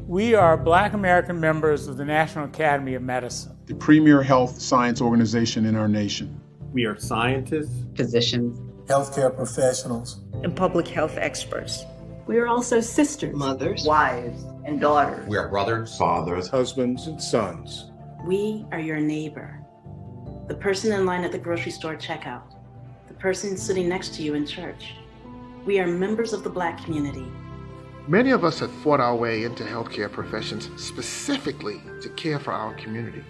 We are Black American members of the National Academy of Medicine, the premier health science organization in our nation. We are scientists, physicians, healthcare professionals, and public health experts. We are also sisters, mothers, wives, and daughters. We are brothers, fathers, husbands, and sons. We are your neighbor. The person in line at the grocery store checkout. The person sitting next to you in church. We are members of the Black community. Many of us have fought our way into healthcare professions specifically to care for our community.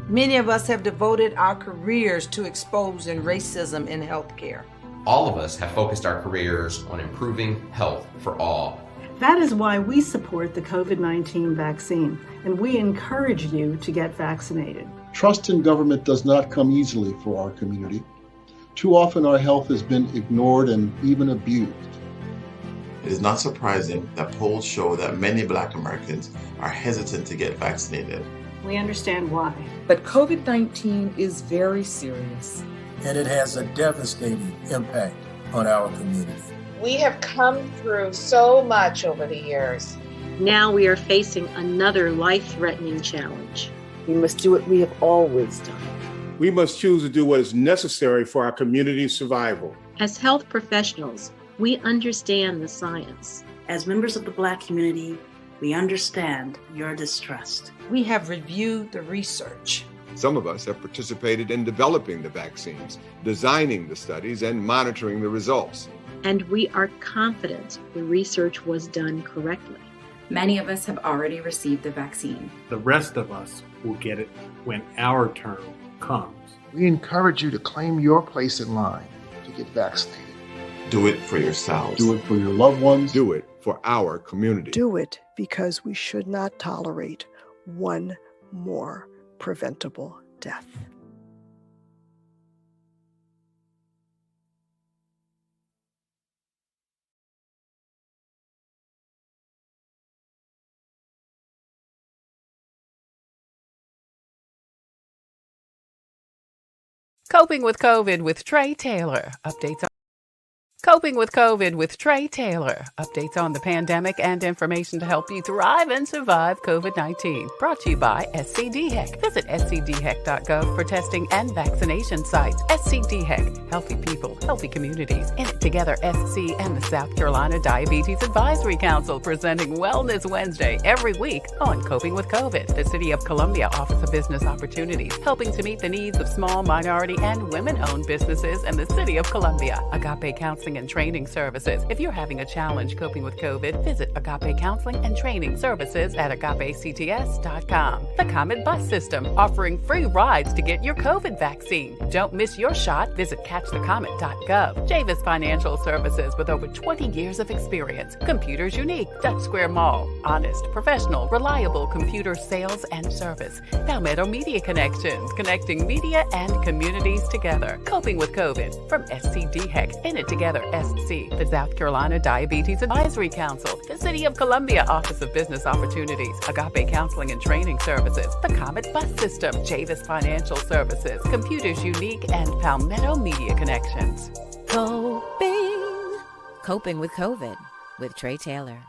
Many of us have devoted our careers to exposing racism in healthcare. All of us have focused our careers on improving health for all. That is why we support the COVID-19 vaccine, and we encourage you to get vaccinated. Trust in government does not come easily for our community. Too often our health has been ignored and even abused. It is not surprising that polls show that many Black Americans are hesitant to get vaccinated. We understand why. But COVID-19 is very serious. And it has a devastating impact on our community. We have come through so much over the years. Now we are facing another life-threatening challenge. We must do what we have always done. We must choose to do what is necessary for our community's survival. As health professionals, we understand the science. As members of the Black community, we understand your distrust. We have reviewed the research. Some of us have participated in developing the vaccines, designing the studies, and monitoring the results. And we are confident the research was done correctly. Many of us have already received the vaccine. The rest of us will get it when our turn comes. We encourage you to claim your place in line to get vaccinated. Do it for yourselves. Do it for your loved ones. Do it for our community. Do it because we should not tolerate one more preventable death. Coping with COVID with Tre Tailor. Coping with COVID with Tre Tailor. Updates on the pandemic and information to help you thrive and survive COVID-19. Brought to you by SCDHEC. Visit scdhec.gov for testing and vaccination sites. SCDHEC. Healthy people, healthy communities. In it together, SC and the South Carolina Diabetes Advisory Council presenting Wellness Wednesday every week on Coping with COVID. The City of Columbia Office of Business Opportunities, helping to meet the needs of small, minority, and women-owned businesses in the City of Columbia. Agape Counseling and Training Services. If you're having a challenge coping with COVID, visit Agape Counseling and Training Services at agapects.com. The Comet Bus System, offering free rides to get your COVID vaccine. Don't miss your shot. Visit catchthecomet.gov. Javis Financial Services, with over 20 years of experience. Computers Unique, Dutch Square Mall. Honest, professional, reliable computer sales and service. Palmetto Media Connections, connecting media and communities together. Coping with COVID from SCDHEC. In it together, SC, the South Carolina Diabetes Advisory Council, the City of Columbia Office of Business Opportunities, Agape Counseling and Training Services, the Comet Bus System, Javis Financial Services, Computers Unique, and Palmetto Media Connections. Coping with COVID with Tre Tailor.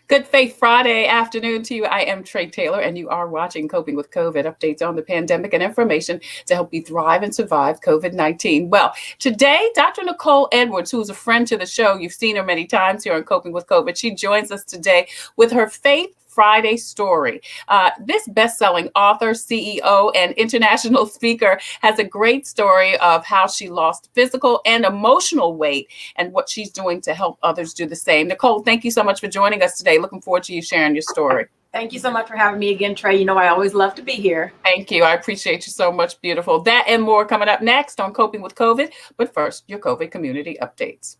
Good Faith Friday afternoon to you. I am Tre Tailor, and you are watching Coping with COVID, updates on the pandemic and information to help you thrive and survive COVID-19. Well, today, Dr. Nicole Edwards, who is a friend to the show, you've seen her many times here on Coping with COVID, she joins us today with her Faith Friday story. This best-selling author, CEO, and international speaker has a great story of how she lost physical and emotional weight and what she's doing to help others do the same. Nicole, thank you so much for joining us today. Looking forward to you sharing your story. Thank you so much for having me again, Tre. You know, I always love to be here. Thank you. I appreciate you so much. Beautiful. That and more coming up next on Coping with COVID. But first, your COVID community updates.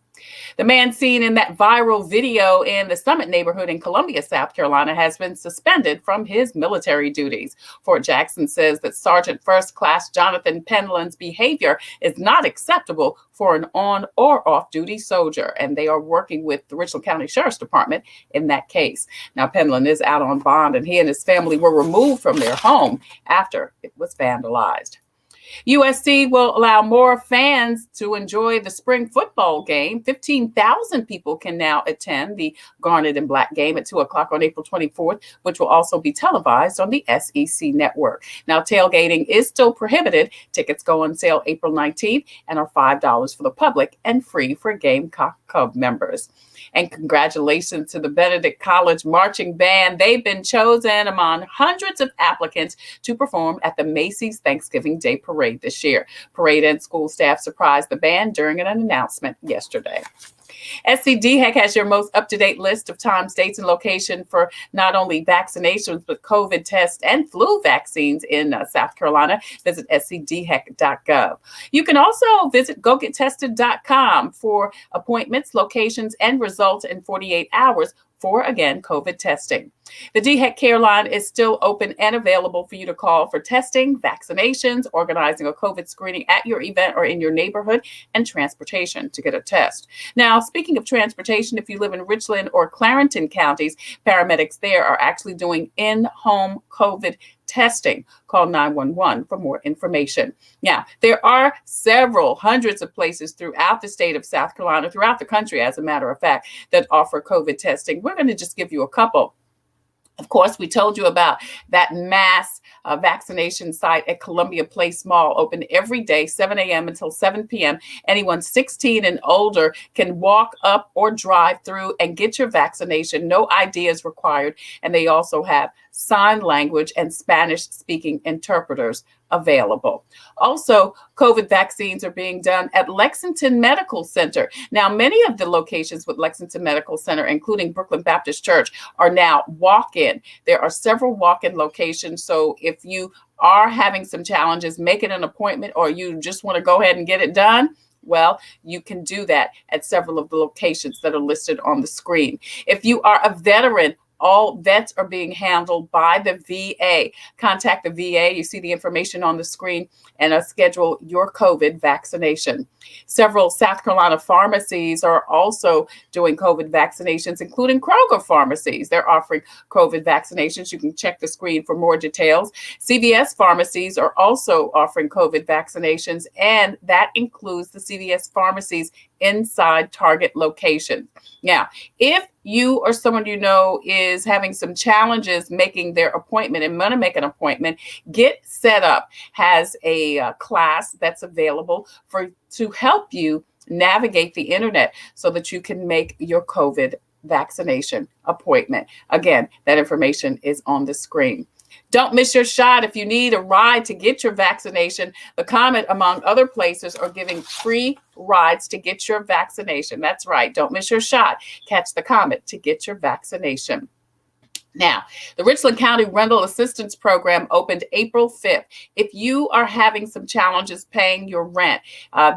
The man seen in that viral video in the Summit neighborhood in Columbia, South Carolina, has been suspended from his military duties. Fort Jackson says that Sergeant First Class Jonathan Penland's behavior is not acceptable for an on or off duty soldier, and they are working with the Richland County Sheriff's Department in that case. Now, Penland is out on bond, and he and his family were removed from their home after it was vandalized. USC will allow more fans to enjoy the spring football game. 15,000 people can now attend the Garnet and Black game at 2 o'clock on April 24th, which will also be televised on the SEC network. Now, tailgating is still prohibited. Tickets go on sale April 19th and are $5 for the public and free for Gamecock Cub members. And congratulations to the Benedict College Marching Band. They've been chosen among hundreds of applicants to perform at the Macy's Thanksgiving Day Parade this year. Parade and school staff surprised the band during an announcement yesterday. SCDHEC has your most up-to-date list of times, dates, and location for not only vaccinations, but COVID tests and flu vaccines in South Carolina. Visit scdhec.gov. You can also visit gogettested.com for appointments, locations, and results in 48 hours for, again, COVID testing. The DHEC Care Line is still open and available for you to call for testing, vaccinations, organizing a COVID screening at your event or in your neighborhood, and transportation to get a test. Now, speaking of transportation, if you live in Richland or Clarendon counties, paramedics there are actually doing in-home COVID testing. Call 911 for more information. Now, there are several hundreds of places throughout the state of South Carolina, throughout the country, as a matter of fact, that offer COVID testing. We're going to just give you a couple. Of course, we told you about that mass vaccination site at Columbia Place Mall, open every day, 7 a.m. until 7 p.m. Anyone 16 and older can walk up or drive through and get your vaccination. No ID is required. And they also have sign language and Spanish-speaking interpreters available. Also, COVID vaccines are being done at Lexington Medical Center. Now, many of the locations with Lexington Medical Center, including Brooklyn Baptist Church, are now walk-in. There are several walk-in locations. So if you are having some challenges, making an appointment, or you just want to go ahead and get it done, well, you can do that at several of the locations that are listed on the screen. If you are a veteran, all vets are being handled by the VA. Contact the VA. You see the information on the screen and schedule your COVID vaccination. Several South Carolina pharmacies are also doing COVID vaccinations, including Kroger pharmacies. They're offering COVID vaccinations. You can check the screen for more details. CVS pharmacies are also offering COVID vaccinations, and that includes the CVS pharmacies inside Target locations. Now, if you or someone you know is having some challenges making their appointment and want to make an appointment, Get Set Up has a class that's available to help you navigate the internet so that you can make your COVID vaccination appointment. Again, that information is on the screen. Don't miss your shot. If you need a ride to get your vaccination, the Comet, among other places, are giving free rides to get your vaccination. That's right. Don't miss your shot. Catch the Comet to get your vaccination. Now, the Richland County Rental Assistance Program opened April 5th. If you are having some challenges paying your rent,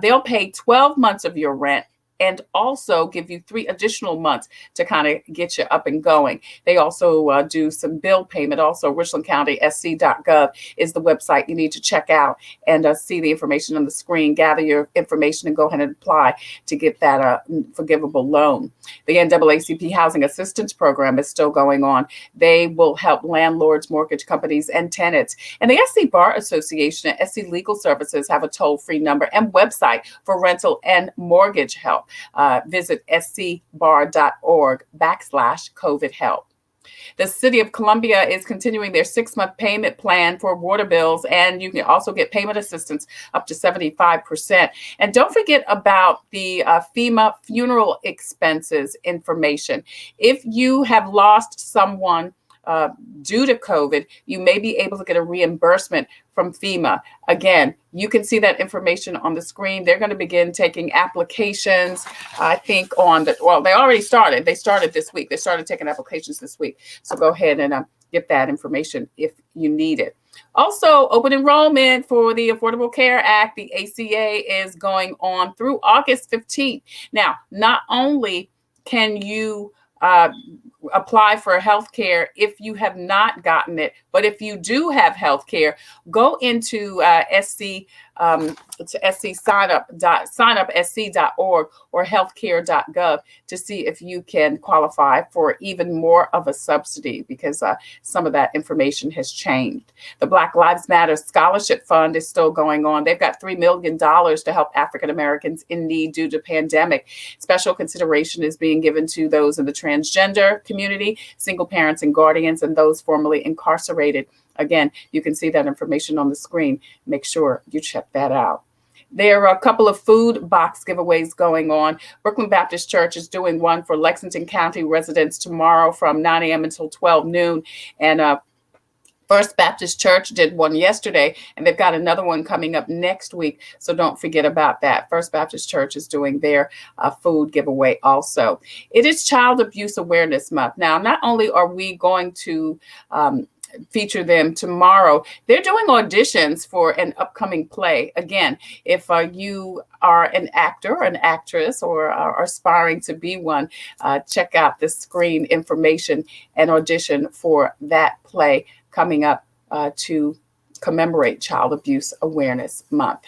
they'll pay 12 months of your rent and also give you 3 additional months to kind of get you up and going. They also do some bill payment. Also, richlandcountysc.gov is the website you need to check out and see the information on the screen. Gather your information and go ahead and apply to get that forgivable loan. The NAACP Housing Assistance Program is still going on. They will help landlords, mortgage companies, and tenants. And the SC Bar Association and SC Legal Services have a toll-free number and website for rental and mortgage help. Visit scbar.org/COVID help. The City of Columbia is continuing their 6-month payment plan for water bills, and you can also get payment assistance up to 75%. And don't forget about the FEMA funeral expenses information. If you have lost someone due to COVID, you may be able to get a reimbursement from FEMA. Again, you can see that information on the screen. They're going to begin taking applications, I think, they already started. They started this week. They started taking applications this week. So go ahead and get that information if you need it. Also, open enrollment for the Affordable Care Act, the ACA, is going on through August 15th. Now, not only can you apply for health care if you have not gotten it, but if you do have health care, go into to signup.sc.org or healthcare.gov to see if you can qualify for even more of a subsidy, because some of that information has changed. The Black Lives Matter Scholarship Fund is still going on. They've got $3 million to help African Americans in need due to pandemic. Special consideration is being given to those in the transgender community, single parents and guardians, and those formerly incarcerated. Again, you can see that information on the screen. Make sure you check that out. There are a couple of food box giveaways going on. Brooklyn Baptist Church is doing one for Lexington County residents tomorrow from 9 a.m. until 12 noon. And First Baptist Church did one yesterday, and they've got another one coming up next week. So don't forget about that. First Baptist Church is doing their food giveaway also. It is Child Abuse Awareness Month. Now, not only are we going to feature them tomorrow, they're doing auditions for an upcoming play. Again, if you are an actor or an actress or are aspiring to be one, check out the screen information and audition for that play coming up to commemorate Child Abuse Awareness Month.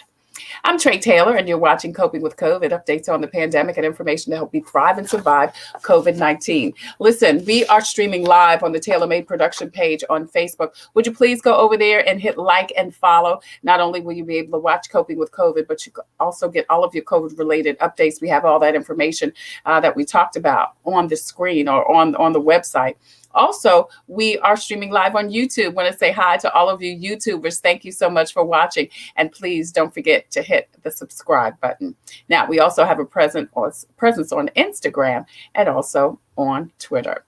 I'm Tre Tailor, and you're watching Coping with COVID, updates on the pandemic and information to help you thrive and survive COVID-19. Listen, we are streaming live on the Tailor Made production page on Facebook. Would you please go over there and hit like and follow? Not only will you be able to watch Coping with COVID, but you can also get all of your COVID-related updates. We have all that information that we talked about on the screen or on the website. Also, we are streaming live on YouTube. I want to say hi to all of you YouTubers. Thank you so much for watching. And please don't forget to hit the subscribe button. Now, we also have a presence on Instagram and also on Twitter.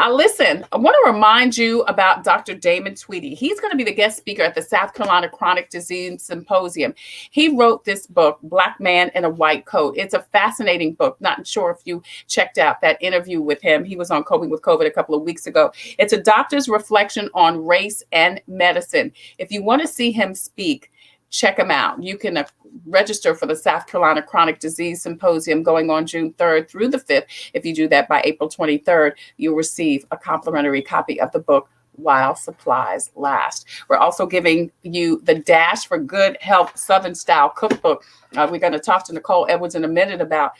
Listen, I want to remind you about Dr. Damon Tweedy. He's going to be the guest speaker at the South Carolina Chronic Disease Symposium. He wrote this book, Black Man in a White Coat. It's a fascinating book. Not sure if you checked out that interview with him. He was on Coping with COVID a couple of weeks ago. It's a doctor's reflection on race and medicine. If you want to see him speak, check him out. You can register for the South Carolina Chronic Disease Symposium going on June 3rd through the 5th. If you do that by April 23rd, you'll receive a complimentary copy of the book while supplies last. We're also giving you the Dash for Good Health Southern Style Cookbook. We're going to talk to Nicole Edwards in a minute about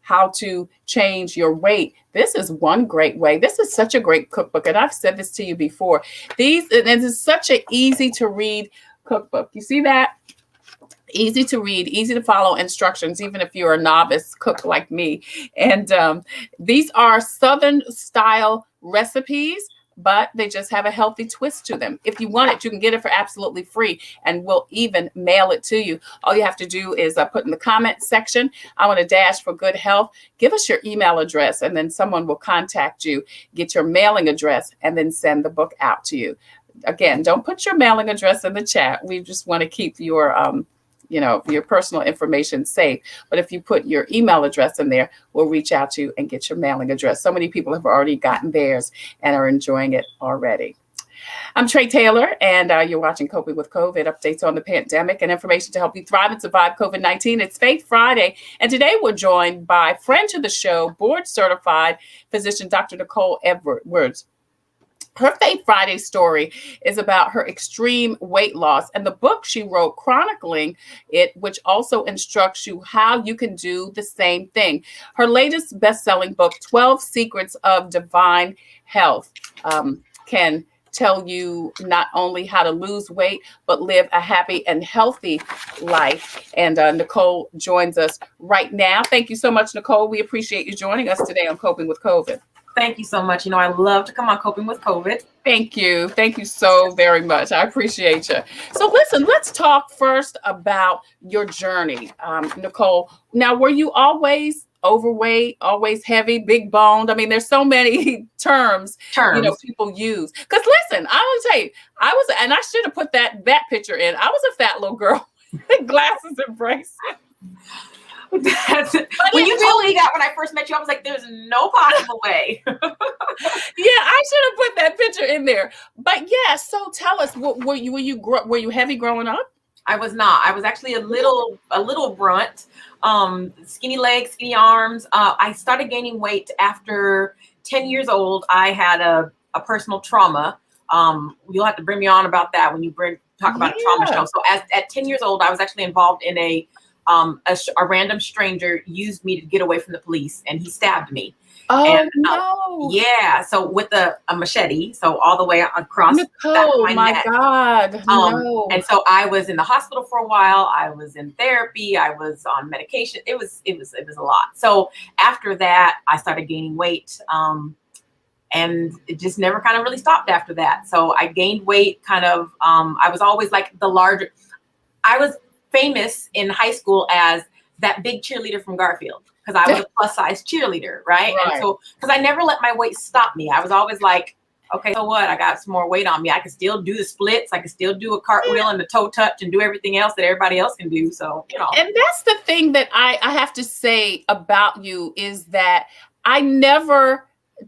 how to change your weight. This is one great way. This is such a great cookbook, and I've said this to you before. This is such an easy to read cookbook. You see that? Easy to read, easy to follow instructions, even if you're a novice cook like me. And these are Southern style recipes, but they just have a healthy twist to them. If you want it, you can get it for absolutely free, and we'll even mail it to you. All you have to do is put in the comment section, I want a Dash for Good Health. Give us your email address, and then someone will contact you, get your mailing address, and then send the book out to you. Again, don't put your mailing address in the chat. We just want to keep your your personal information safe. But if you put your email address in there, we'll reach out to you and get your mailing address. So many people have already gotten theirs and are enjoying it already. I'm Tre Tailor, and you're watching Coping with COVID, updates on the pandemic and information to help you thrive and survive COVID-19. It's Faith Friday, and today we're joined by friend to the show, board-certified physician, Dr. Nicole Edwards. Her Faith Friday story is about her extreme weight loss and the book she wrote chronicling it, which also instructs you how you can do the same thing. Her latest best-selling book, 12 Secrets of Divine Health, can tell you not only how to lose weight, but live a happy and healthy life. And Nicole joins us right now. Thank you so much, Nicole. We appreciate you joining us today on Coping with COVID. Thank you so much. I love to come on Coping with COVID. Thank you. Thank you so very much. I appreciate you. So listen, let's talk first about your journey, Nicole. Now, were you always overweight, always heavy, big boned? I mean, there's so many terms. People use. Because listen, I want to tell you, and I should have put that picture in. I was a fat little girl with glasses and braces. When you told me that when I first met you, I was like, there's no possible way. Yeah, I should have put that picture in there. But yeah, so tell us, were you heavy growing up? I was not. I was actually a little brunt, skinny legs, skinny arms. I started gaining weight after 10 years old. I had a personal trauma You'll have to bring me on about that when you talk about a trauma show. So at 10 years old, I was actually involved in a random stranger used me to get away from the police, and he stabbed me. Oh, and, no. Yeah. So with a machete, so all the way across Nicole, my neck. God. No. And so I was in the hospital for a while. I was in therapy. I was on medication. It was a lot. So after that, I started gaining weight. And it just never kind of really stopped after that. So I gained weight kind of, I was always like I was famous in high school as that big cheerleader from Garfield, because I was a plus size cheerleader, right? And so, because I never let my weight stop me. I was always like, okay, so what? I got some more weight on me. I can still do the splits. I can still do a cartwheel and the toe touch and do everything else that everybody else can do. So, you know. And that's the thing that I have to say about you is that I never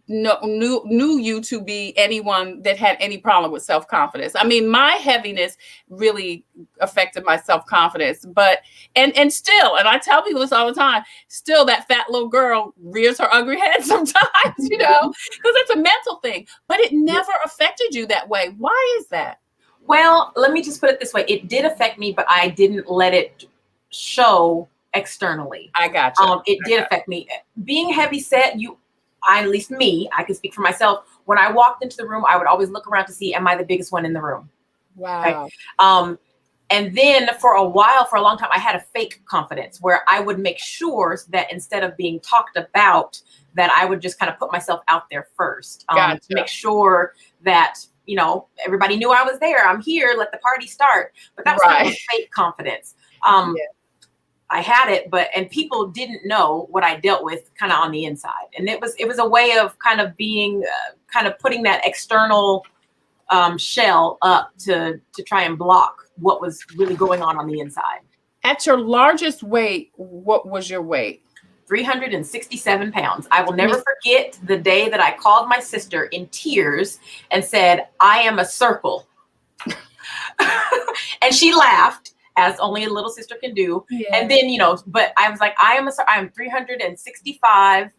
knew you to be anyone that had any problem with self-confidence. I mean, my heaviness really affected my self-confidence, but and still, and I tell people this all the time, still that fat little girl rears her ugly head sometimes, you know, because it's a mental thing, but it never affected you that way. Why is that? Well, let me just put it this way. It did affect me, but I didn't let it show externally. I got you. It did affect me. Being heavy set, at least me, I can speak for myself. When I walked into the room, I would always look around to see, am I the biggest one in the room? Wow. Right? And then for a long time, I had a fake confidence where I would make sure that instead of being talked about, that I would just kind of put myself out there first to make sure that, you know, everybody knew I was there. I'm here. Let the party start. But that was kind of a fake confidence. I had it, and people didn't know what I dealt with kind of on the inside. And it was a way of kind of being, kind of putting that external shell up to try and block what was really going on the inside. At your largest weight, what was your weight? 367 pounds. I will never forget the day that I called my sister in tears and said, I am a circle. And she laughed, as only a little sister can do. Yeah. And then, you know, but I was like, I am 365.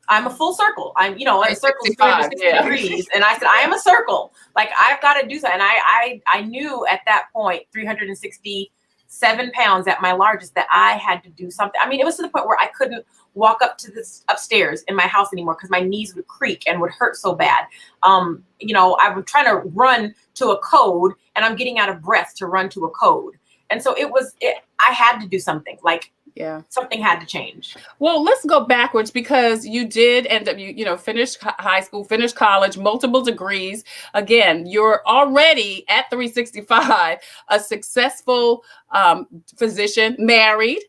I'm a full circle. I'm, you know, a circle is 360 degrees. And I said, I am a circle. Like, I've got to do something. And I knew at that point, 367 pounds at my largest, that I had to do something. I mean, it was to the point where I couldn't walk up to this upstairs in my house anymore because my knees would creak and would hurt so bad. You know, I was trying to run to a code and I'm getting out of breath to run to a code. And so I had to do something. Like, something had to change. Well, let's go backwards, because you did end up, you know, finish high school, finish college, multiple degrees. Again, you're already at 365, a successful physician, married,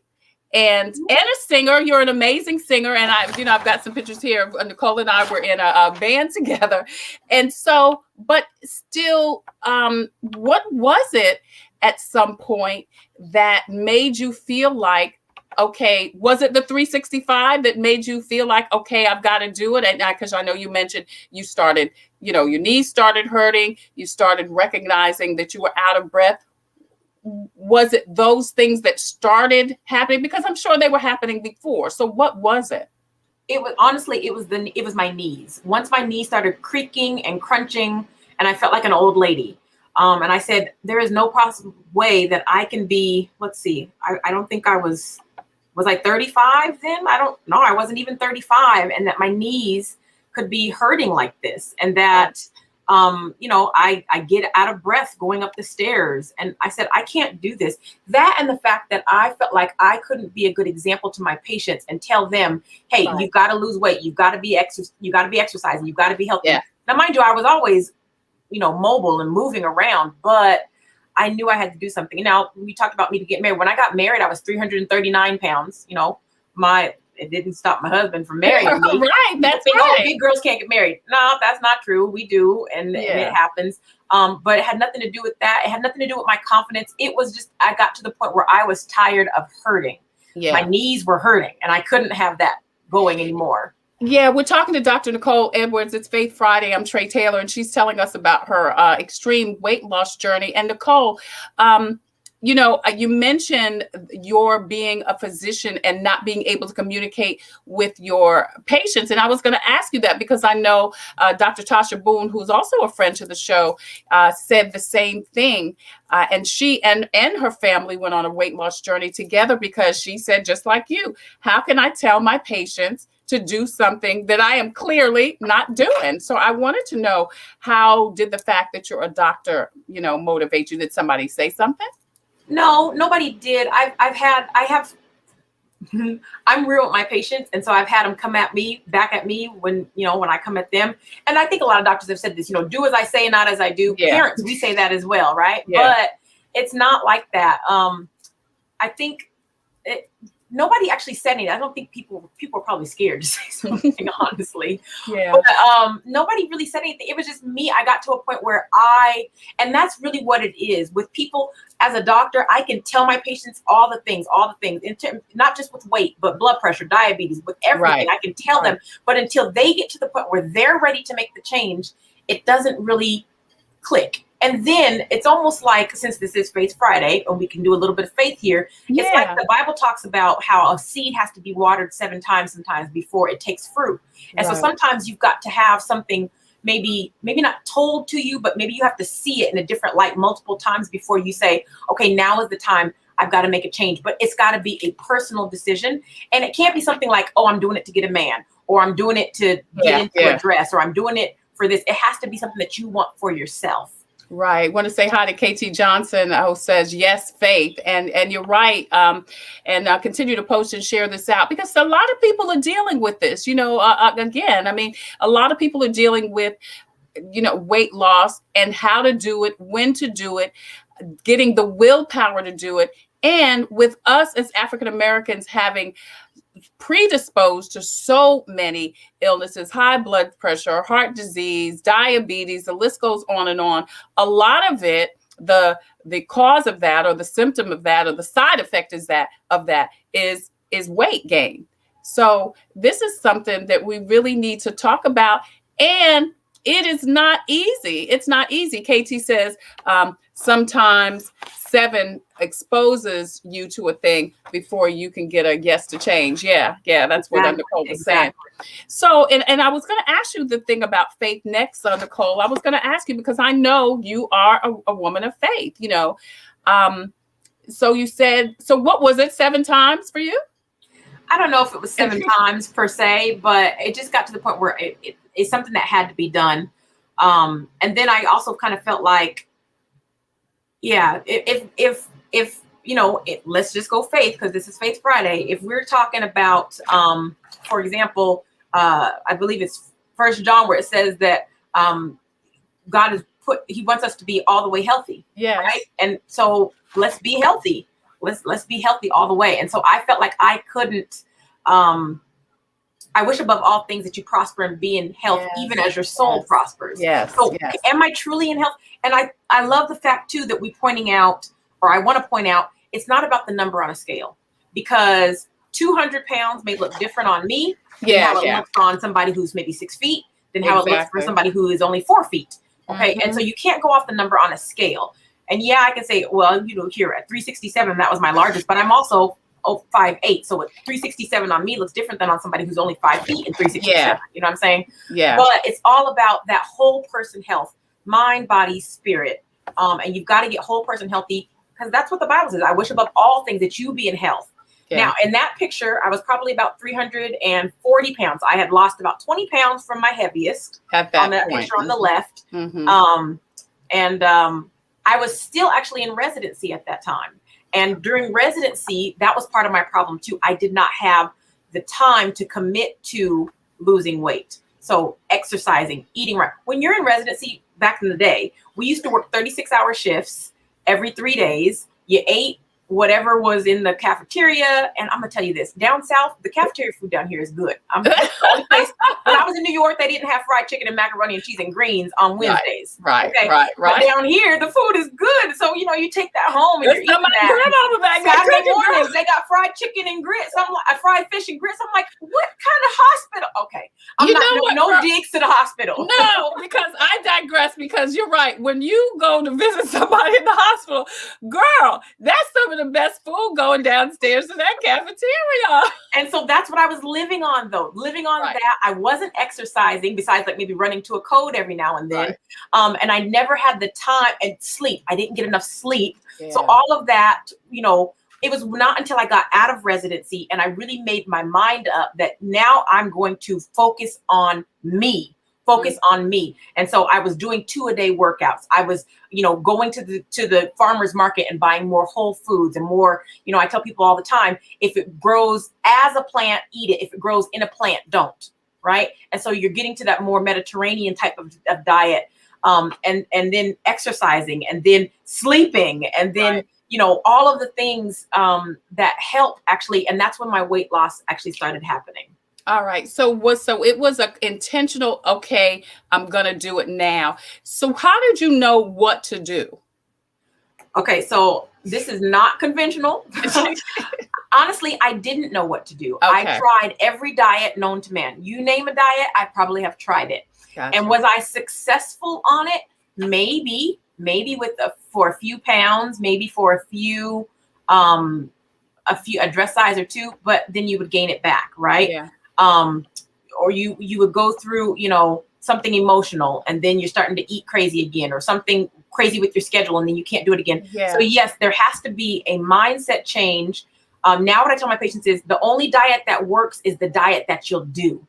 and a singer. You're an amazing singer. And I've got some pictures here. Nicole and I were in a band together. And so, but still, what was it at some point that made you feel like, okay, was it the 365 that made you feel like, okay, I've got to do it? And because I know you mentioned you started, you know, your knees started hurting. You started recognizing that you were out of breath. Was it those things that started happening? Because I'm sure they were happening before. So what was it? It was honestly, it was my knees. Once my knees started creaking and crunching, and I felt like an old lady. And I said, there is no possible way that I can be, let's see, I don't think was I 35 then? I don't know. I wasn't even 35, and that my knees could be hurting like this. And that, you know, I get out of breath going up the stairs. And I said, I can't do this. That, and the fact that I felt like I couldn't be a good example to my patients and tell them, hey, you've got to lose weight. You've got to be exercising. You've got to be healthy. Yeah. Now, mind you, I was always, you know, mobile and moving around, but I knew I had to do something. Now, we talked about me to get married. When I got married, I was 339 pounds. You know, it didn't stop my husband from marrying me. Right, that's right. Oh, big girls can't get married. No, that's not true. We do, and it happens. But it had nothing to do with that. It had nothing to do with my confidence. It was just, I got to the point where I was tired of hurting. Yeah. My knees were hurting, and I couldn't have that going anymore. Yeah, we're talking to Dr. Nicole Edwards. It's Faith Friday. I'm Tre Tailor, and she's telling us about her extreme weight loss journey. And Nicole, you mentioned your being a physician and not being able to communicate with your patients. And I was going to ask you that because I know Dr. Tasha Boone, who's also a friend to the show, said the same thing. And she and her family went on a weight loss journey together because she said, just like you, how can I tell my patients to do something that I am clearly not doing? So I wanted to know, how did the fact that you're a doctor, motivate you? Did somebody say something? No, nobody did. I'm real with my patients. And so I've had them come back at me when I come at them. And I think a lot of doctors have said this, do as I say, not as I do. Yeah. Parents, we say that as well, right? Yeah. But it's not like that. I think nobody actually said anything. I don't think people are probably scared to say something, honestly. Yeah. But nobody really said anything. It was just me. I got to a point where and that's really what it is with people. As a doctor, I can tell my patients all the things, not just with weight, but blood pressure, diabetes, with everything. Right. I can tell them, but until they get to the point where they're ready to make the change, it doesn't really click. And then it's almost like, since this is Faith Friday, and we can do a little bit of faith here, it's like the Bible talks about how a seed has to be watered 7 times sometimes before it takes fruit. And so sometimes you've got to have something maybe not told to you, but maybe you have to see it in a different light multiple times before you say, okay, now is the time. I've got to make a change. But it's got to be a personal decision. And it can't be something like, oh, I'm doing it to get a man, or I'm doing it to get into a dress, or I'm doing it for this. It has to be something that you want for yourself. Right. Want to say hi to KT Johnson, who says, yes, faith. And you're right. And continue to post and share this out, because a lot of people are dealing with this. Again, I mean, a lot of people are dealing with, weight loss and how to do it, when to do it, getting the willpower to do it. And with us as African Americans having predisposed to so many illnesses, high blood pressure, heart disease, diabetes, the list goes on and on. A lot of it, the cause of that, or the symptom of that, or the side effect is weight gain. So this is something that we really need to talk about. And it is not easy. It's not easy. KT says sometimes 7 exposes you to a thing before you can get a yes to change. Yeah, that's what Nicole was saying. So, and I was going to ask you the thing about faith next, Nicole. I was going to ask you, because I know you are a woman of faith, So you said, so what was it, 7 times for you? I don't know if it was 7 times per se, but it just got to the point where it's something that had to be done. And then I also kind of felt like, if let's just go faith, because this is Faith Friday. If we're talking about, for example, I believe it's 1 John, where it says that God He wants us to be all the way healthy. Yeah. Right. And so let's be healthy. Let's be healthy all the way. And so I felt like I couldn't. I wish above all things that you prosper and be in health, even as your soul prospers. So am I truly in health? And I love the fact too that I want to point out, it's not about the number on a scale, because 200 pounds may look different on me than how it looks on somebody who's maybe 6 feet, than how it looks for somebody who is only 4 feet. Okay. Mm-hmm. And so you can't go off the number on a scale. And I can say, well, here at 367, that was my largest, but I'm also 5'8". So 367 on me looks different than on somebody who's only 5 feet and 367. Yeah. You know what I'm saying? Yeah. But it's all about that whole person health, mind, body, spirit. And you've got to get whole person healthy, because that's what the Bible says. I wish above all things that you be in health. Yeah. Now, in that picture, I was probably about 340 pounds. I had lost about 20 pounds from my heaviest at that on that point. picture on the left. Mm-hmm. I was still actually in residency at that time. And during residency, that was part of my problem too. I did not have the time to commit to losing weight. So exercising, eating right. When you're in residency, back in the day, we used to work 36-hour shifts every 3 days. You ate whatever was in the cafeteria. And I'm gonna tell you this, down south, the cafeteria food down here is good. That's the only place. When I was in New York, they didn't have fried chicken and macaroni and cheese and greens on Wednesdays. Right. But down here, the food is good. So, you take that home and you're eating that. Saturday mornings, they got fried chicken and grits. I'm like, fried fish and grits. I'm like, what kind of hospital? Okay. No digs to the hospital. No, because I digress, because you're right. When you go to visit somebody in the hospital, girl, that's some of the best food going downstairs in that cafeteria. And so that's what I was living on, though. Living on that. I wasn't exercising, besides like maybe running to a code every now and then. And I never had the time and sleep. I didn't get enough sleep. Yeah. So all of that, it was not until I got out of residency and I really made my mind up that now I'm going to focus on me. On me. And so I was doing 2-a-day workouts. I was, going to the farmer's market and buying more whole foods and more, I tell people all the time, if it grows as a plant, eat it. If it grows in a plant, don't. Right. And so you're getting to that more Mediterranean type of diet, and then exercising and then sleeping and then, all of the things that help actually. And that's when my weight loss actually started happening. All right. So it was an intentional, okay, I'm going to do it now. So how did you know what to do? Okay. So this is not conventional. Honestly, I didn't know what to do. Okay. I tried every diet known to man. You name a diet, I probably have tried it. Gotcha. And was I successful on it? Maybe for a few pounds, maybe for a few, a dress size or two, but then you would gain it back. Right. Yeah. Or you would go through, something emotional and then you're starting to eat crazy again, or something crazy with your schedule and then you can't do it again. Yeah. So yes, there has to be a mindset change. Now what I tell my patients is the only diet that works is the diet that you'll do.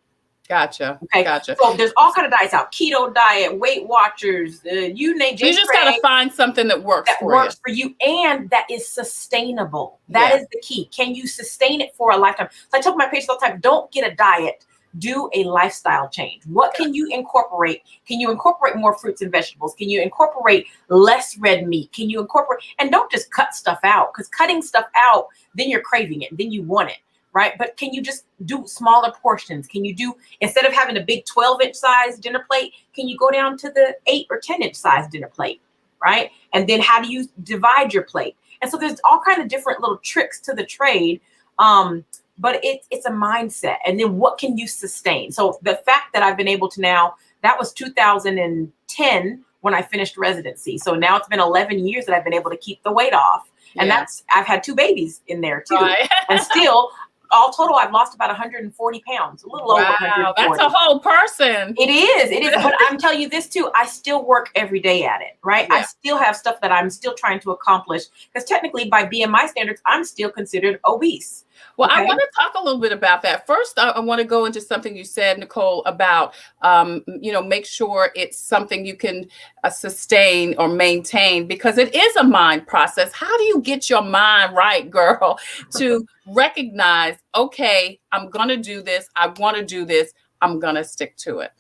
Gotcha. Okay. Gotcha. So there's all kind of diets out: keto diet, Weight Watchers, you name. You just got to find something that works for you and that is sustainable. That is the key. Can you sustain it for a lifetime? So I tell my patients all the time: don't get a diet, do a lifestyle change. What can you incorporate? Can you incorporate more fruits and vegetables? Can you incorporate less red meat? Can you incorporate, and don't just cut stuff out, because cutting stuff out, then you're craving it, then you want it. Right. But can you just do smaller portions? Can you do, instead of having a big 12-inch size dinner plate, can you go down to the 8 or 10-inch size dinner plate? Right. And then how do you divide your plate? And so there's all kinds of different little tricks to the trade. But it's a mindset. And then what can you sustain? So the fact that I've been able to now, that was 2010 when I finished residency. So now it's been 11 years that I've been able to keep the weight off. And I've had 2 babies in there too. Right. And still, all total, I've lost about 140 pounds, a little over 140. That's a whole person. It is. But I'm telling you this too, I still work every day at it, right? Yeah. I still have stuff that I'm still trying to accomplish, because technically by BMI standards, I'm still considered obese. Well, okay. I want to talk a little bit about that. First, I want to go into something you said, Nicole, about, make sure it's something you can sustain or maintain, because it is a mind process. How do you get your mind right, girl, to recognize, okay, I'm going to do this. I want to do this. I'm going to stick to it.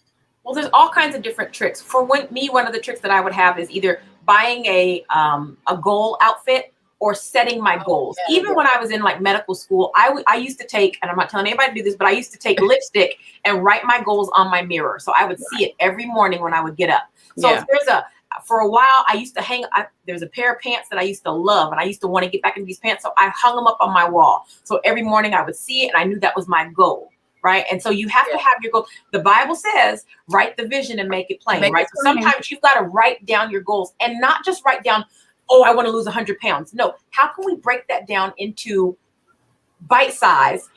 Well, there's all kinds of different tricks. For me, one of the tricks that I would have is either buying a goal outfit or setting my goals. Even when I was in like medical school, I used to take, and I'm not telling anybody to do this, but I used to take lipstick and write my goals on my mirror. So I would see it every morning when I would get up. So if for a while, I used to there's a pair of pants that I used to love, and I used to want to get back into these pants. So I hung them up on my wall. So every morning I would see it, and I knew that was my goal. Right. And so you have to have your goal. The Bible says, write the vision and make it plain. Right. So sometimes you've got to write down your goals, and not just write down, oh, I want to lose 100 pounds. No. How can we break that down into bite size?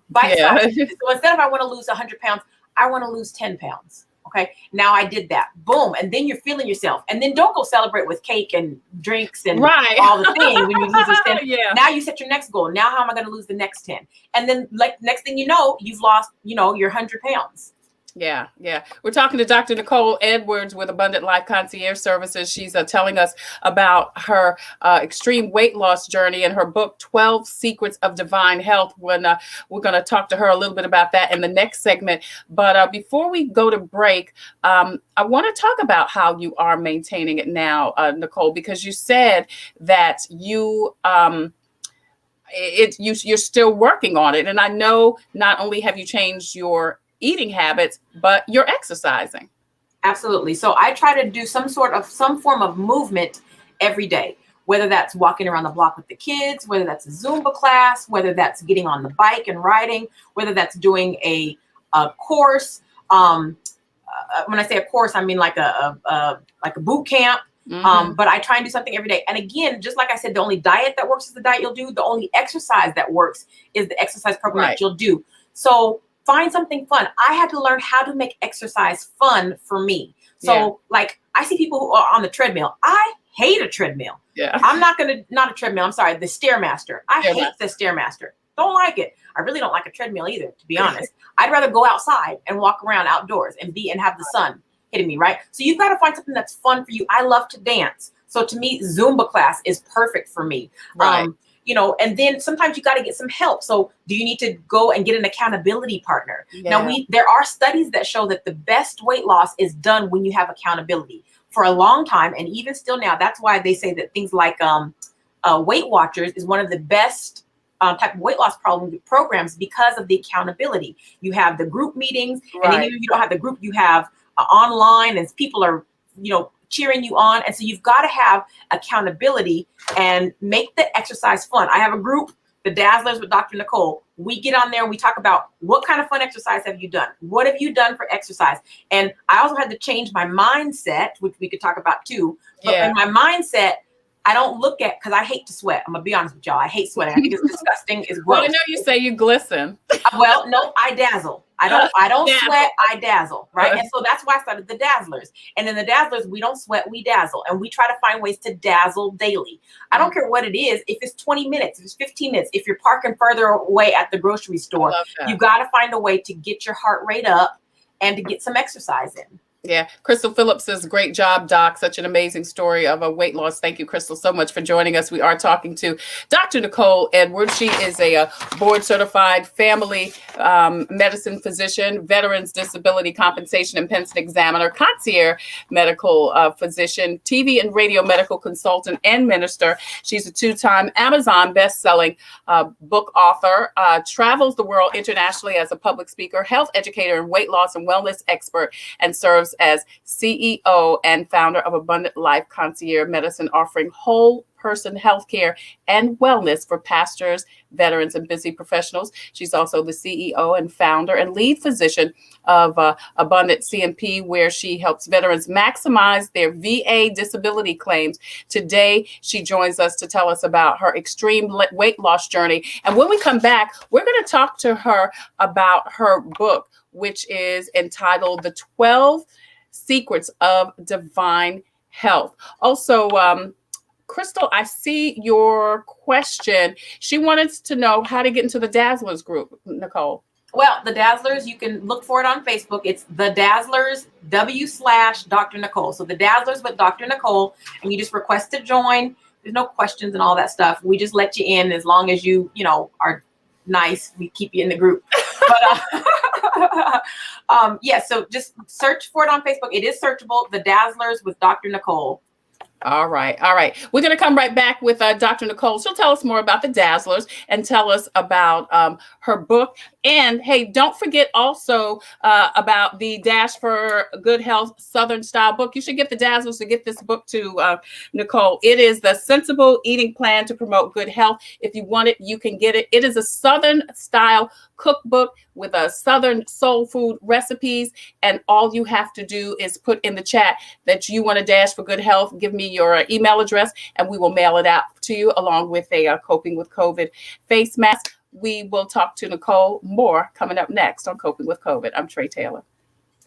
Bite size. So instead of I want to lose 100 pounds, I want to lose 10 pounds. Okay. Now I did that. Boom. And then you're feeling yourself. And then don't go celebrate with cake and drinks and all the things when you lose these 10. Now you set your next goal. Now how am I going to lose the next 10? And then like next thing you know, you've lost, your 100 pounds. Yeah, yeah. We're talking to Dr. Nicole Edwards with Abundant Life Concierge Services. She's telling us about her extreme weight loss journey and her book, 12 Secrets of Divine Health. When we're going to talk to her a little bit about that in the next segment. But before we go to break, I want to talk about how you are maintaining it now, Nicole, because you said that you're still working on it. And I know not only have you changed your eating habits, but you're exercising. Absolutely. So I try to do some form of movement every day, whether that's walking around the block with the kids, whether that's a Zumba class, whether that's getting on the bike and riding, whether that's doing a course. When I say a course, I mean like a boot camp. But I try and do something every day. And again, just like I said, the only diet that works is the diet you'll do. The only exercise that works is the exercise program that you'll do. So find something fun. I had to learn how to make exercise fun for me. So like I see people who are on the treadmill. I hate a treadmill. Yeah. I'm not a treadmill. I'm sorry. The Stairmaster. I hate the Stairmaster. Don't like it. I really don't like a treadmill either, to be honest. I'd rather go outside and walk around outdoors and have the sun hitting me, right? So you've got to find something that's fun for you. I love to dance. So to me, Zumba class is perfect for me. Right. And then sometimes you got to get some help. So do you need to go and get an accountability partner? Yeah. Now there are studies that show that the best weight loss is done when you have accountability. For a long time, and even still now, that's why they say that things like Weight Watchers is one of the best type of weight loss programs because of the accountability. You have the group meetings, and even if you don't have the group, you have online, and people are, cheering you on. And so you've got to have accountability and make the exercise fun. I have a group, the Dazzlers with Dr. Nicole. We get on there and we talk about what kind of fun exercise have you done? What have you done for exercise? And I also had to change my mindset, which we could talk about too. But in my mindset, I don't look at, because I hate to sweat. I'm going to be honest with y'all. I hate sweating. I think it's disgusting. It's gross. Well, I know you say you glisten. Well, no, I dazzle. I don't sweat. I dazzle. Right. And so that's why I started the Dazzlers. And in the Dazzlers, we don't sweat, we dazzle. And we try to find ways to dazzle daily. I don't care what it is. If it's 20 minutes, if it's 15 minutes, if you're parking further away at the grocery store, you got to find a way to get your heart rate up and to get some exercise in. Yeah. Crystal Phillips says, great job, Doc. Such an amazing story of a weight loss. Thank you, Crystal, so much for joining us. We are talking to Dr. Nicole Edwards. She is a board certified family medicine physician, veterans disability compensation and pension examiner, concierge medical physician, TV and radio medical consultant, and minister. She's a 2-time Amazon best-selling book author, travels the world internationally as a public speaker, health educator, and weight loss and wellness expert, and serves as CEO and founder of Abundant Life Concierge Medicine, offering whole person healthcare and wellness for pastors, veterans, and busy professionals. She's also the CEO and founder and lead physician of Abundant CMP, where she helps veterans maximize their VA disability claims. Today, she joins us to tell us about her extreme weight loss journey. And when we come back, we're going to talk to her about her book, which is entitled The 12 Secrets of Divine Health. Also, Crystal, I see your question. She wanted to know how to get into the Dazzlers group, Nicole. Well, the Dazzlers, you can look for it on Facebook. It's the Dazzlers /Dr. Nicole. So the Dazzlers with Dr. Nicole, and you just request to join. There's no questions and all that stuff. We just let you in as long as you are nice. We keep you in the group. But so just search for it on Facebook. It is searchable. The Dazzlers with Dr. Nicole. All right. We're going to come right back with Dr. Nicole. She'll tell us more about the Dazzlers and tell us about her book. And hey, don't forget also about the Dash for Good Health Southern Style book. You should get the Dazzlers to get this book to Nicole. It is the Sensible Eating Plan to Promote Good Health. If you want it, you can get it. It is a Southern style cookbook with a Southern soul food recipes. And all you have to do is put in the chat that you want a Dash for Good Health. Give me your email address and we will mail it out to you along with a Coping with COVID face mask. We will talk to Nicole more coming up next on Coping with COVID. I'm Tre Tailor.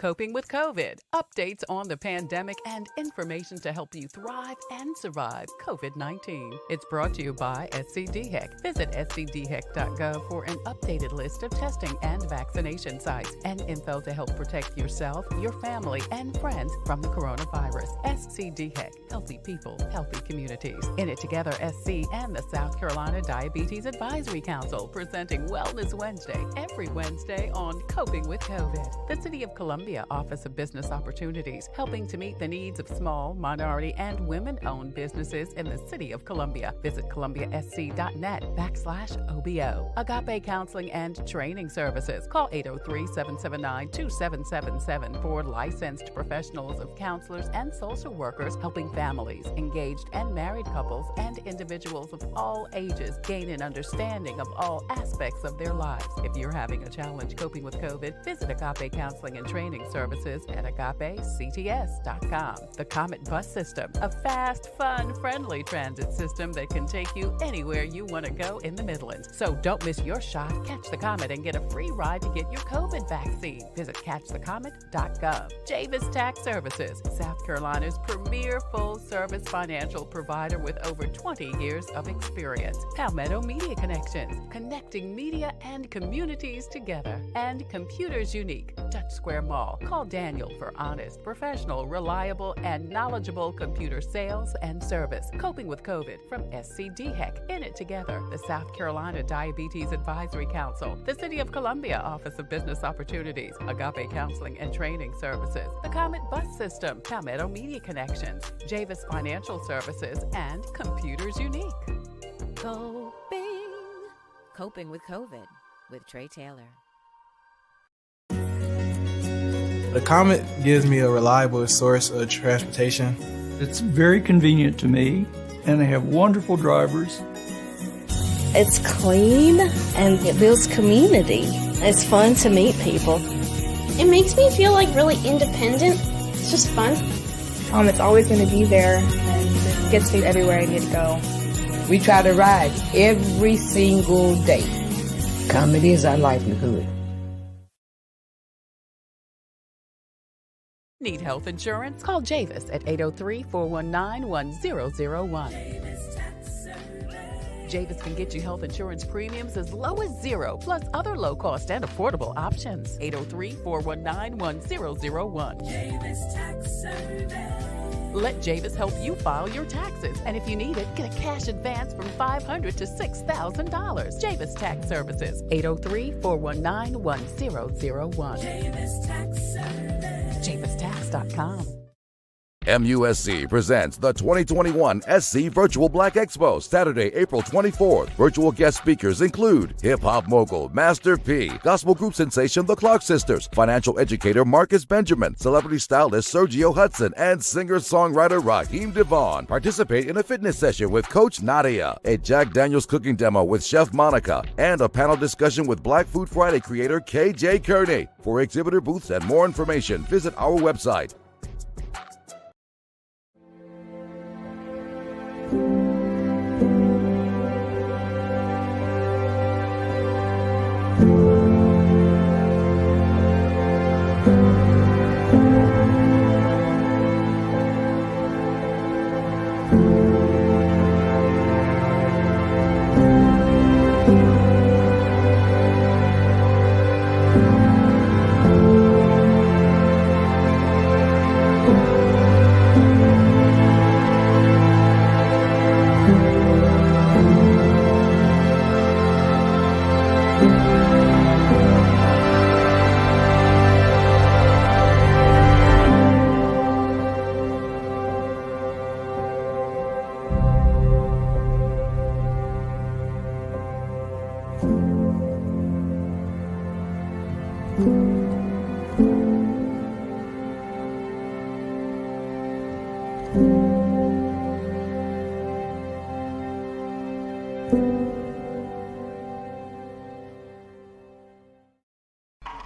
Coping with COVID, updates on the pandemic and information to help you thrive and survive COVID-19. It's brought to you by SCDHEC. Visit scdhec.gov for an updated list of testing and vaccination sites and info to help protect yourself, your family, and friends from the coronavirus. SCDHEC, healthy people, healthy communities. In It Together SC and the South Carolina Diabetes Advisory Council presenting Wellness Wednesday every Wednesday on Coping with COVID. The City of Columbia Office of Business Opportunities, helping to meet the needs of small, minority, and women-owned businesses in the City of Columbia. Visit columbiasc.net/OBO. Agape Counseling and Training Services. Call 803-779-2777 for licensed professionals of counselors and social workers helping families, engaged and married couples, and individuals of all ages gain an understanding of all aspects of their lives. If you're having a challenge coping with COVID, visit Agape Counseling and Training Services at agapects.com. The Comet Bus System, a fast, fun, friendly transit system that can take you anywhere you want to go in the Midlands. So don't miss your shot. Catch the Comet and get a free ride to get your COVID vaccine. Visit catchthecomet.gov. Javis Tax Services, South Carolina's premier full-service financial provider with over 20 years of experience. Palmetto Media Connections, connecting media and communities together. And Computers Unique, Dutch Square Mall. Call Daniel for honest, professional, reliable, and knowledgeable computer sales and service. Coping with COVID from SCDHEC. In It Together, the South Carolina Diabetes Advisory Council, the City of Columbia Office of Business Opportunities, Agape Counseling and Training Services, the Comet Bus System, Palmetto Media Connections, Javis Financial Services, and Computers Unique. Coping with COVID with Tre Tailor. The Comet gives me a reliable source of transportation. It's very convenient to me, and they have wonderful drivers. It's clean, and it builds community. It's fun to meet people. It makes me feel like really independent. It's just fun. It's always going to be there, and it gets me everywhere I need to go. We try to ride every single day. Comet is our livelihood. Need health insurance? Call Javis at 803-419-1001. Javis can get you health insurance premiums as low as $0, plus other low-cost and affordable options. 803-419-1001. Javis Tax Service. Let Javis help you file your taxes. And if you need it, get a cash advance from $500 to $6,000. Javis Tax Services, 803-419-1001. Javis Tax Service. JavisTax.com. MUSC presents the 2021 SC Virtual Black Expo, Saturday, April 24th. Virtual guest speakers include hip-hop mogul Master P, gospel group sensation The Clark Sisters, financial educator Marcus Benjamin, celebrity stylist Sergio Hudson, and singer-songwriter Raheem Devon. Participate in a fitness session with Coach Nadia, a Jack Daniels cooking demo with Chef Monica, and a panel discussion with Black Food Friday creator KJ Kearney. For exhibitor booths and more information, visit our website.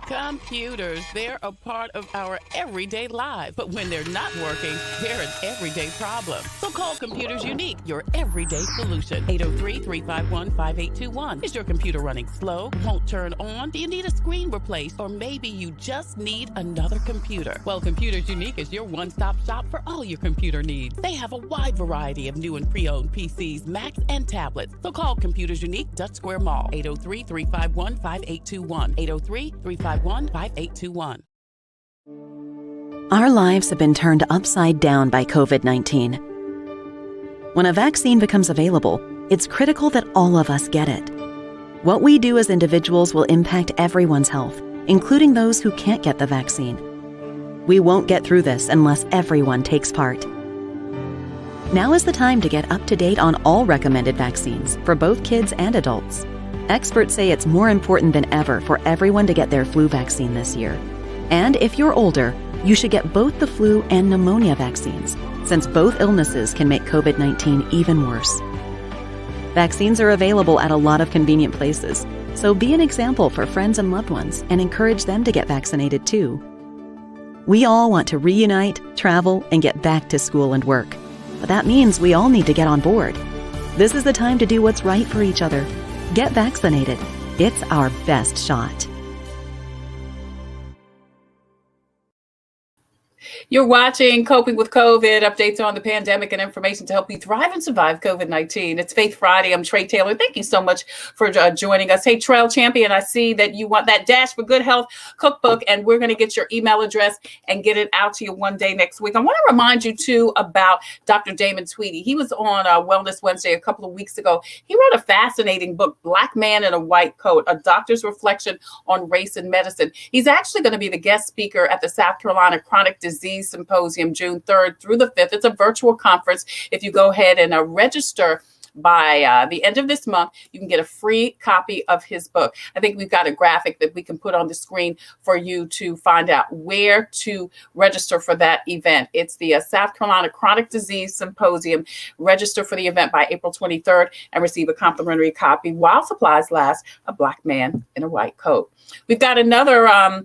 Computers, they're a part of our everyday lives. But when they're not working, they're an everyday problem. So call Computers Unique, your everyday solution. 803-351-5821. Is your computer running slow? Won't turn on? Do you need a screen replaced? Or maybe you just need another computer? Well, Computers Unique is your one-stop shop for all your computer needs. They have a wide variety of new and pre-owned PCs, Macs, and tablets. So call Computers Unique, Dutch Square Mall. 803-351-5821. 803-351-5821. Our lives have been turned upside down by COVID-19. When a vaccine becomes available, it's critical that all of us get it. What we do as individuals will impact everyone's health, including those who can't get the vaccine. We won't get through this unless everyone takes part. Now is the time to get up to date on all recommended vaccines for both kids and adults. Experts say it's more important than ever for everyone to get their flu vaccine this year. And if you're older, you should get both the flu and pneumonia vaccines, since both illnesses can make COVID-19 even worse. Vaccines are available at a lot of convenient places, so be an example for friends and loved ones and encourage them to get vaccinated too. We all want to reunite, travel, and get back to school and work. But that means we all need to get on board. This is the time to do what's right for each other. Get vaccinated. It's our best shot. You're watching Coping with COVID, updates on the pandemic and information to help you thrive and survive COVID-19. It's Faith Friday. I'm Tre Tailor. Thank you so much for joining us. Hey, Trail Champion, I see that you want that Dash for Good Health cookbook, and we're going to get your email address and get it out to you one day next week. I want to remind you, too, about Dr. Damon Tweedy. He was on Wellness Wednesday a couple of weeks ago. He wrote a fascinating book, Black Man in a White Coat, a doctor's reflection on race and medicine. He's actually going to be the guest speaker at the South Carolina Chronic Disease Symposium June 3rd through the 5th. It's a virtual conference. If you go ahead and register by the end of this month, you can get a free copy of his book. I think we've got a graphic that we can put on the screen for you to find out where to register for that event. It's the South Carolina Chronic Disease Symposium. Register for the event by April 23rd and receive a complimentary copy while supplies last, A Black Man in a White Coat. We've got another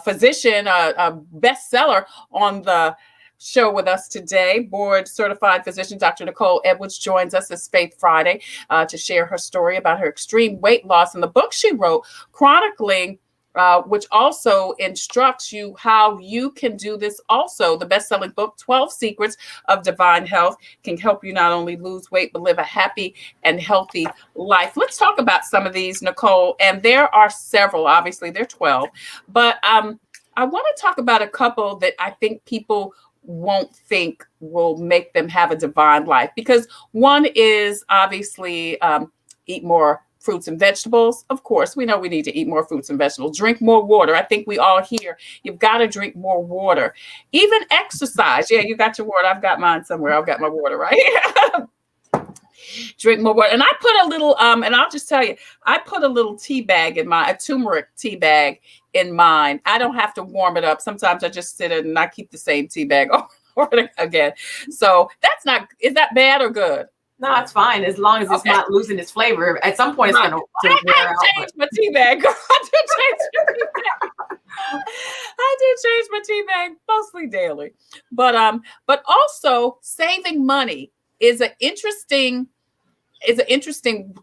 physician, a bestseller on the show with us today. Board certified physician Dr. Nicole Edwards joins us this Faith Friday to share her story about her extreme weight loss and the book she wrote, chronicling which also instructs you how you can do this also. The best-selling book, 12 Secrets of Divine Health, can help you not only lose weight, but live a happy and healthy life. Let's talk about some of these, Nicole. And there are several, obviously, there are 12. But I want to talk about a couple that I think people won't think will make them have a divine life. Because one is obviously eat more fruits and vegetables. Of course, we know we need to eat more fruits and vegetables. Drink more water. I think we all hear you've got to drink more water. Even exercise. Yeah, you got your water. I've got mine somewhere. I've got my water, right? Drink more water. And I put a little, and I'll just tell you, I put a little tea bag in a turmeric tea bag in mine. I don't have to warm it up. Sometimes I just sit it and I keep the same tea bag over again. So is that bad or good? No, it's fine as long as it's not losing its flavor. At some point, it's going to wear out. I changed my tea bag. I do change my tea bag mostly daily, but also saving money is an interesting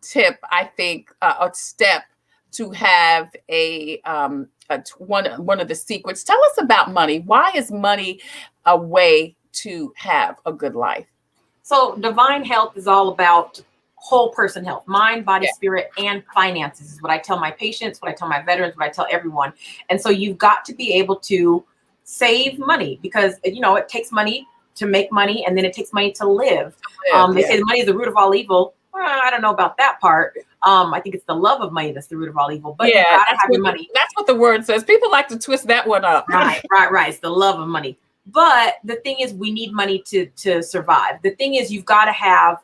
tip. I think a step to have one of the secrets. Tell us about money. Why is money a way to have a good life? So divine health is all about whole person health, mind, body, spirit, and finances is what I tell my patients, what I tell my veterans, what I tell everyone. And so you've got to be able to save money because, it takes money to make money and then it takes money to live. They say money is the root of all evil. Well, I don't know about that part. I think it's the love of money that's the root of all evil. But you gotta have your money. That's what the word says. People like to twist that one up. Right. It's the love of money. But the thing is, we need money to survive. The thing is, you've got to have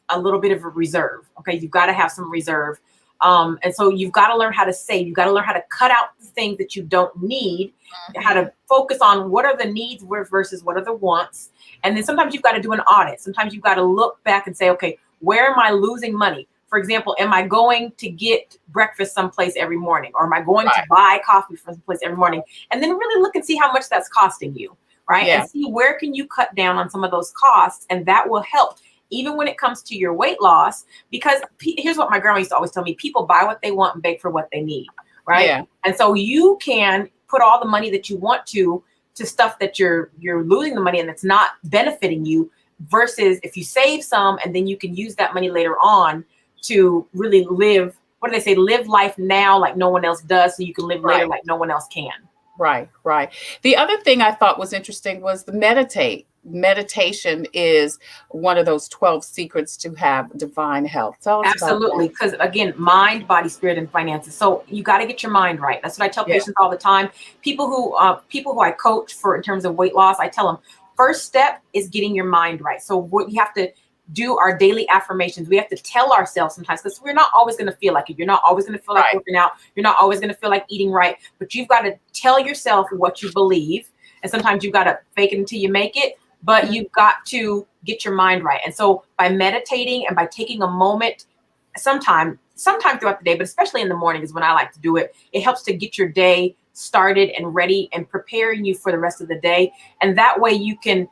a little bit of a reserve. Okay, you've got to have some reserve. And so you've got to learn how to save. You've got to learn how to cut out the things that you don't need, how to focus on what are the needs versus what are the wants. And then sometimes you've got to do an audit. Sometimes you've got to look back and say, okay, where am I losing money? For example, am I going to get breakfast someplace every morning, or am I going to buy coffee from someplace every morning? And then really look and see how much that's costing you, right? Yeah. And see where can you cut down on some of those costs, and that will help even when it comes to your weight loss. Because here's what my grandma used to always tell me: people buy what they want and beg for what they need, right? Yeah. And so you can put all the money that you want to stuff that you're losing the money and that's not benefiting you, versus if you save some and then you can use that money later on to really live, what do they say, live life now like no one else does, so you can live later like no one else can. Right. The other thing I thought was interesting was the meditate. Meditation is one of those 12 secrets to have divine health. Tell us Absolutely, because again, mind, body, spirit, and finances. So you got to get your mind right. That's what I tell patients all the time. People who I coach for in terms of weight loss, I tell them first step is getting your mind right. So what you have to do our daily affirmations. We have to tell ourselves sometimes, because we're not always going to feel like it. You're not always going to feel like working out. You're not always going to feel like eating right. But you've got to tell yourself what you believe. And sometimes you've got to fake it until you make it. But you've got to get your mind right. And so by meditating and by taking a moment, sometime throughout the day, but especially in the morning is when I like to do it, it helps to get your day started and ready and preparing you for the rest of the day. And that way you can,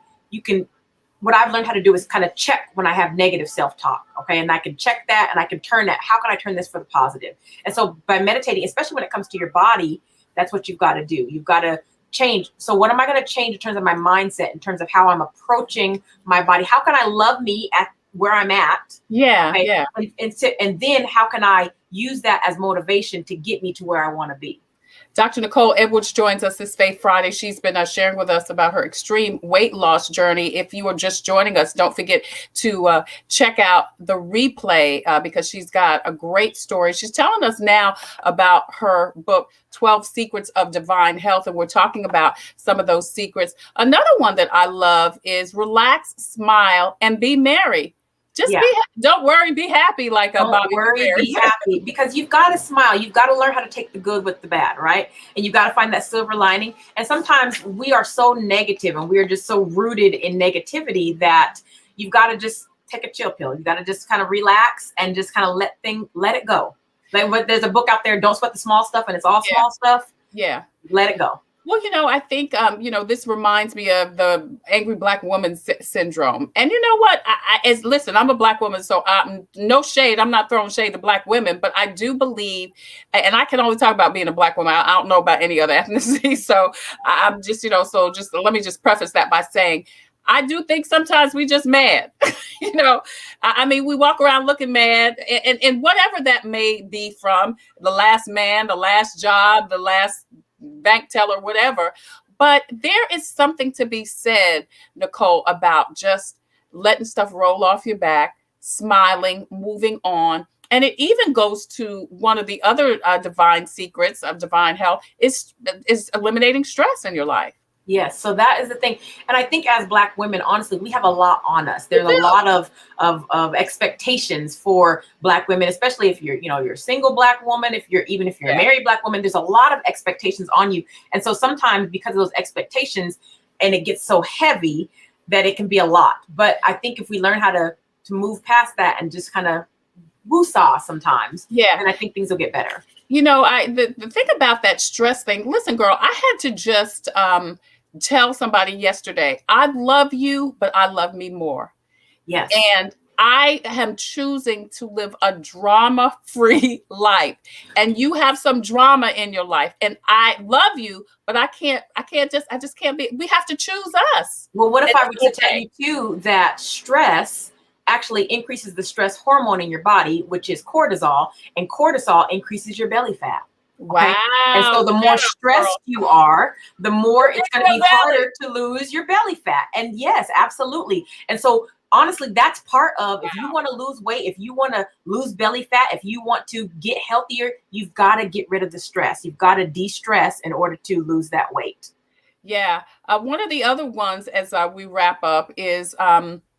what I've learned how to do is kind of check when I have negative self-talk. Okay. And I can check that and I can turn that. How can I turn this for the positive? And so by meditating, especially when it comes to your body, that's what you've got to do. You've got to change. So what am I going to change in terms of my mindset, in terms of how I'm approaching my body? How can I love me at where I'm at? Yeah. Right? Yeah. And then how can I use that as motivation to get me to where I want to be? Dr. Nicole Edwards joins us this Faith Friday. She's been sharing with us about her extreme weight loss journey. If you are just joining us, don't forget to check out the replay because she's got a great story. She's telling us now about her book, 12 Secrets of Divine Health, and we're talking about some of those secrets. Another one that I love is relax, smile, and be merry. Just don't worry, be happy. Like don't worry, be happy, because you've got to smile. You've got to learn how to take the good with the bad, right? And you've got to find that silver lining. And sometimes we are so negative and we are just so rooted in negativity that you've got to just take a chill pill. You've got to just kind of relax and just kind of let it go. Like there's a book out there, Don't Sweat the Small Stuff, and it's all small stuff. Yeah. Let it go. Well, I think, this reminds me of the angry Black woman syndrome. And you know what? Listen, I'm a Black woman, so no shade. I'm not throwing shade to Black women, but I do believe, and I can only talk about being a Black woman. I don't know about any other ethnicity. So I'm just, so just let me just preface that by saying, I do think sometimes we just mad. I mean, we walk around looking mad, and whatever that may be, from the last man, the last job, the last bank teller, whatever. But there is something to be said, Nicole, about just letting stuff roll off your back, smiling, moving on. And it even goes to one of the other divine secrets of divine health is eliminating stress in your life. Yes. So that is the thing. And I think as Black women, honestly, we have a lot on us. There's a lot of expectations for Black women, especially if you're a single Black woman, if you're a married Black woman, there's a lot of expectations on you. And so sometimes because of those expectations, and it gets so heavy that it can be a lot. But I think if we learn how to move past that and just kind of woosah sometimes, then I think things will get better. The thing about that stress thing, listen, girl, I had to just tell somebody yesterday, I love you, but I love me more. Yes. And I am choosing to live a drama-free life. And you have some drama in your life. And I love you, but I just can't be. We have to choose us. Well, what if I were to tell you too that stress actually increases the stress hormone in your body, which is cortisol, and cortisol increases your belly fat. Wow. And so the more stressed you are, the more it's going to be harder to lose your belly fat. And yes, absolutely. And so honestly, that's part of, if you want to lose weight, if you want to lose belly fat, if you want to get healthier, you've got to get rid of the stress. You've got to de-stress in order to lose that weight. Yeah. One of the other ones as we wrap up is,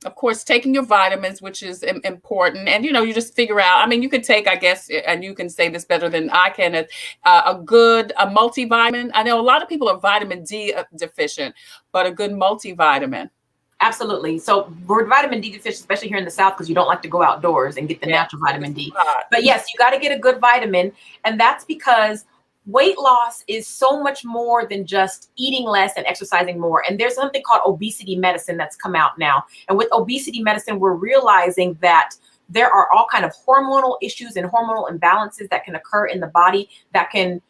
of course, taking your vitamins, which is important. And, you just figure out, you could take, I guess, and you can say this better than I can, a good multivitamin. I know a lot of people are vitamin D deficient, but a good multivitamin. Absolutely. So we're vitamin D deficient, especially here in the South, because you don't like to go outdoors and get the natural vitamin D. But yes, you got to get a good vitamin. And that's because weight loss is so much more than just eating less and exercising more. And there's something called obesity medicine that's come out now. And with obesity medicine, we're realizing that there are all kind of hormonal issues and hormonal imbalances that can occur in the body that can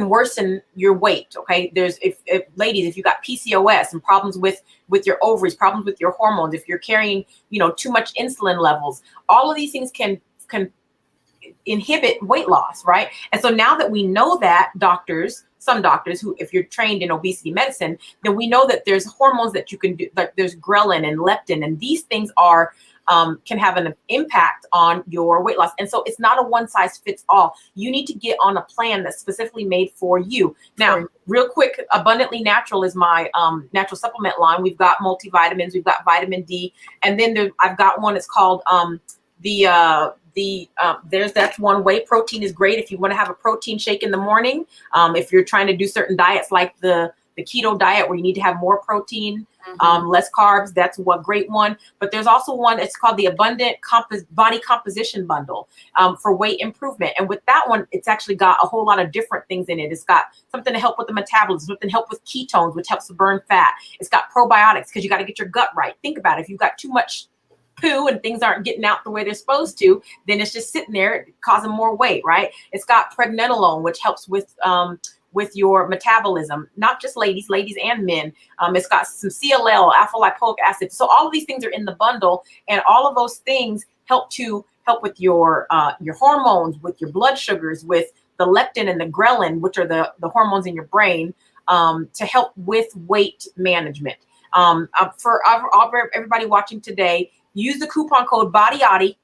worsen your weight. Okay, there's if ladies, if you got PCOS and problems with your ovaries, problems with your hormones, if you're carrying too much insulin levels, all of these things can inhibit weight loss, right? And so now that we know that, some doctors who, if you're trained in obesity medicine, then we know that there's hormones that you can do, like there's ghrelin and leptin, and these things are can have an impact on your weight loss. And so it's not a one size fits all. You need to get on a plan that's specifically made for you. Now, real quick, Abundantly Natural is my natural supplement line. We've got multivitamins, we've got vitamin D, and then I've got one that's called that's one way. Protein is great if you want to have a protein shake in the morning. If you're trying to do certain diets like the keto diet where you need to have more protein, less carbs, that's one great one. But there's also one that's called the Abundant Body Composition Bundle for weight improvement. And with that one, it's actually got a whole lot of different things in it. It's got something to help with the metabolism, something to help with ketones, which helps to burn fat. It's got probiotics because you got to get your gut right. Think about it. If you've got too much poo and things aren't getting out the way they're supposed to, then it's just sitting there causing more weight, right? It's got pregnenolone, which helps with your metabolism, not just ladies and men. It's got some CLL, alpha lipoic acid. So all of these things are in the bundle, and all of those things help with your hormones, with your blood sugars, with the leptin and the ghrelin, which are the hormones in your brain, to help with weight management. For everybody watching today, use the coupon code BODYODDY,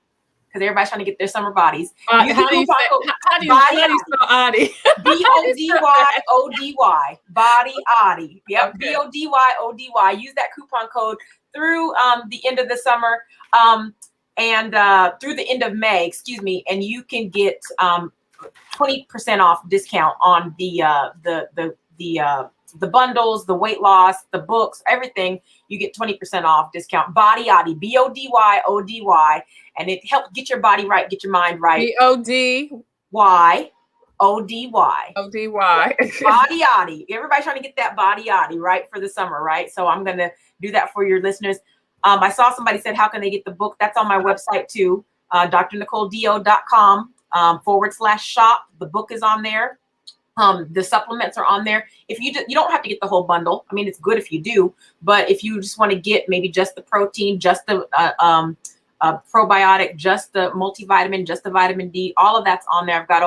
because everybody's trying to get their summer bodies. Use the coupon code BODYODDY. BODYODY. BODYODY. Yep. BODYODY. Use that coupon code through the end of the summer and through the end of May, and you can get 20% off discount on the bundles, the weight loss, the books, everything. You get 20% off discount. BODYODY, BODYODY, and it helps get your body right, get your mind right. BODYODY. BODYODY. Everybody's trying to get that BODYODY right for the summer, right? So I'm going to do that for your listeners. I saw somebody said, how can they get the book? That's on my website too, drnicoledo.com /shop. The book is on there. The supplements are on there. If you don't have to get the whole bundle. I mean, it's good if you do, but if you just want to get maybe just the protein, just the probiotic, just the multivitamin, just the vitamin D, all of that's on there. I've got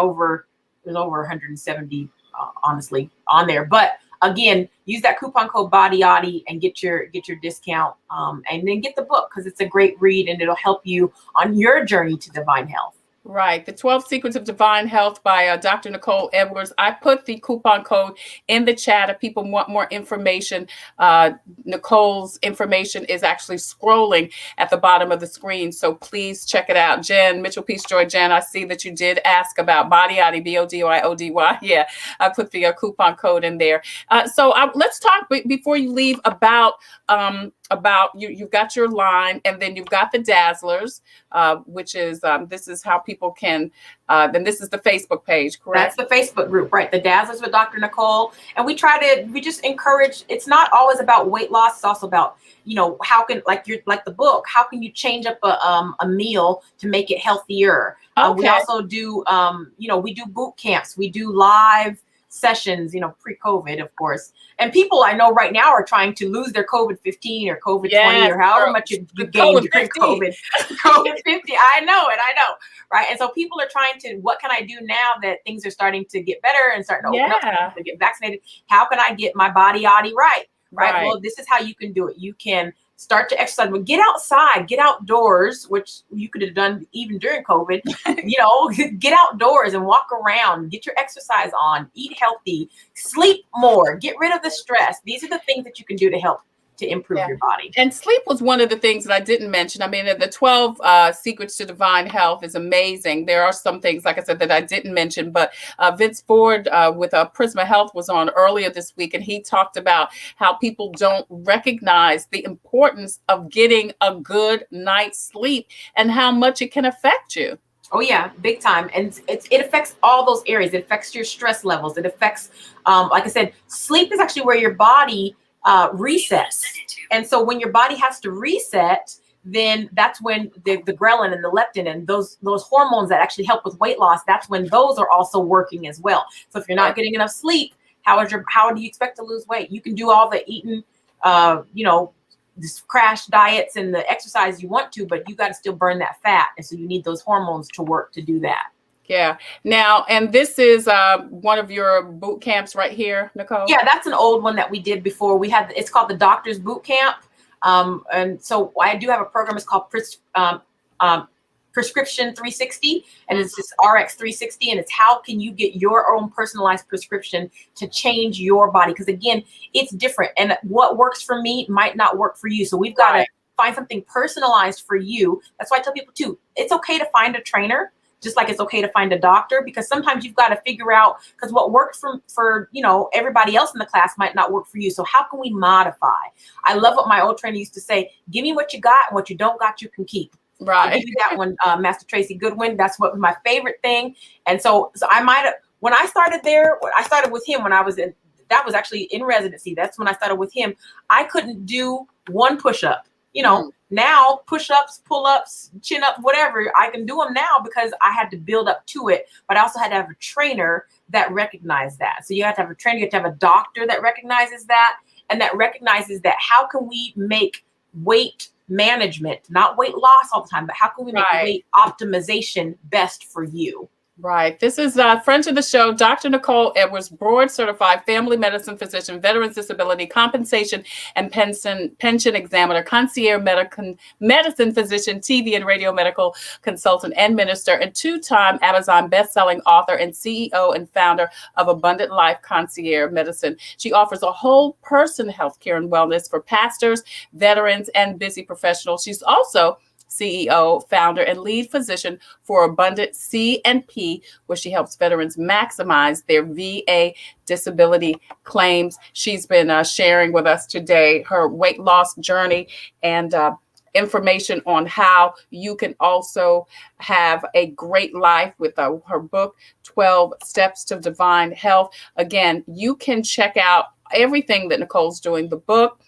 there's over 170 honestly on there. But again, use that coupon code BODYODY and get your discount, and then get the book because it's a great read and it'll help you on your journey to divine health. Right. The 12 Secrets of Divine Health by Dr. Nicole Edwards. I put the coupon code in the chat if people want more information. Nicole's information is actually scrolling at the bottom of the screen. So please check it out. Jen, Mitchell Peace Joy, Jen, I see that you did ask about BODYODY, BODYODY. Yeah, I put the coupon code in there. So let's talk before you leave about you've got your line, and then you've got the Dazzlers, which is this is how people can then this is the Facebook page, correct? That's the Facebook group, right? The Dazzlers with Dr. Nicole. And we just encourage, it's not always about weight loss, it's also about, how can, like the book, how can you change up a meal to make it healthier? Okay. We also do we do boot camps, we do live sessions, pre-COVID, of course. And people I know right now are trying to lose their COVID-15 or COVID-20 or however much you gained during COVID. COVID-50, I know, right? And so people are trying to, what can I do now that things are starting to get better and starting to open up to get vaccinated? How can I get my BODYODY right? Well, this is how you can do it. You can start to exercise, but get outside, get outdoors, which you could have done even during COVID. Get outdoors and walk around, get your exercise on, eat healthy, sleep more, get rid of the stress. These are the things that you can do to help to improve your body. And sleep was one of the things that I didn't mention. I mean, the 12 Secrets to Divine Health is amazing. There are some things, like I said, that I didn't mention, but Vince Ford with Prisma Health was on earlier this week, and he talked about how people don't recognize the importance of getting a good night's sleep and how much it can affect you. Oh yeah, big time. And it affects all those areas. It affects your stress levels. It affects, like I said, sleep is actually where your body resets. And so when your body has to reset, then that's when the ghrelin and the leptin and those hormones that actually help with weight loss, that's when those are also working as well. So if you're not getting enough sleep, how do you expect to lose weight? You can do all the eating, this crash diets and the exercise you want to, but you got to still burn that fat. And so you need those hormones to work to do that. Yeah. Now, and this is one of your boot camps right here, Nicole? Yeah, that's an old one that we did before. It's called the Doctor's Boot Camp. And so I do have a program. It's called Prescription 360, and it's just RX 360, and it's how can you get your own personalized prescription to change your body, because again, it's different, and what works for me might not work for you. So we've got to find something personalized for you. That's why I tell people too, it's okay to find a trainer, just like it's okay to find a doctor, because sometimes you've got to figure out, because what worked for everybody else in the class might not work for you. So how can we modify? I love what my old trainer used to say: give me what you got, and what you don't got you can keep. Right. I'll give you that one, Master Tracy Goodwin. That's what was my favorite thing. And so I might have, when I started there, I started with him when I was that was actually in residency. That's when I started with him. I couldn't do one push-up. Now push-ups, pull-ups, chin-up, whatever, I can do them now because I had to build up to it. But I also had to have a trainer that recognized that. So you have to have a trainer, you have to have a doctor that recognizes that, and that recognizes that how can we make weight management, not weight loss all the time, but how can we make weight optimization best for you? Right. This is friend of the show, Dr. Nicole Edwards, board certified family medicine physician, veterans disability compensation and pension examiner, concierge medicine physician, TV and radio medical consultant and minister, and two-time Amazon best-selling author and CEO and founder of Abundant Life Concierge Medicine. She offers a whole person healthcare and wellness for pastors, veterans, and busy professionals. She's also CEO, founder, and lead physician for Abundant C&P, where she helps veterans maximize their VA disability claims. She's been sharing with us today her weight loss journey and information on how you can also have a great life with her book, 12 Steps to Divine Health. Again, you can check out everything that Nicole's doing, the book,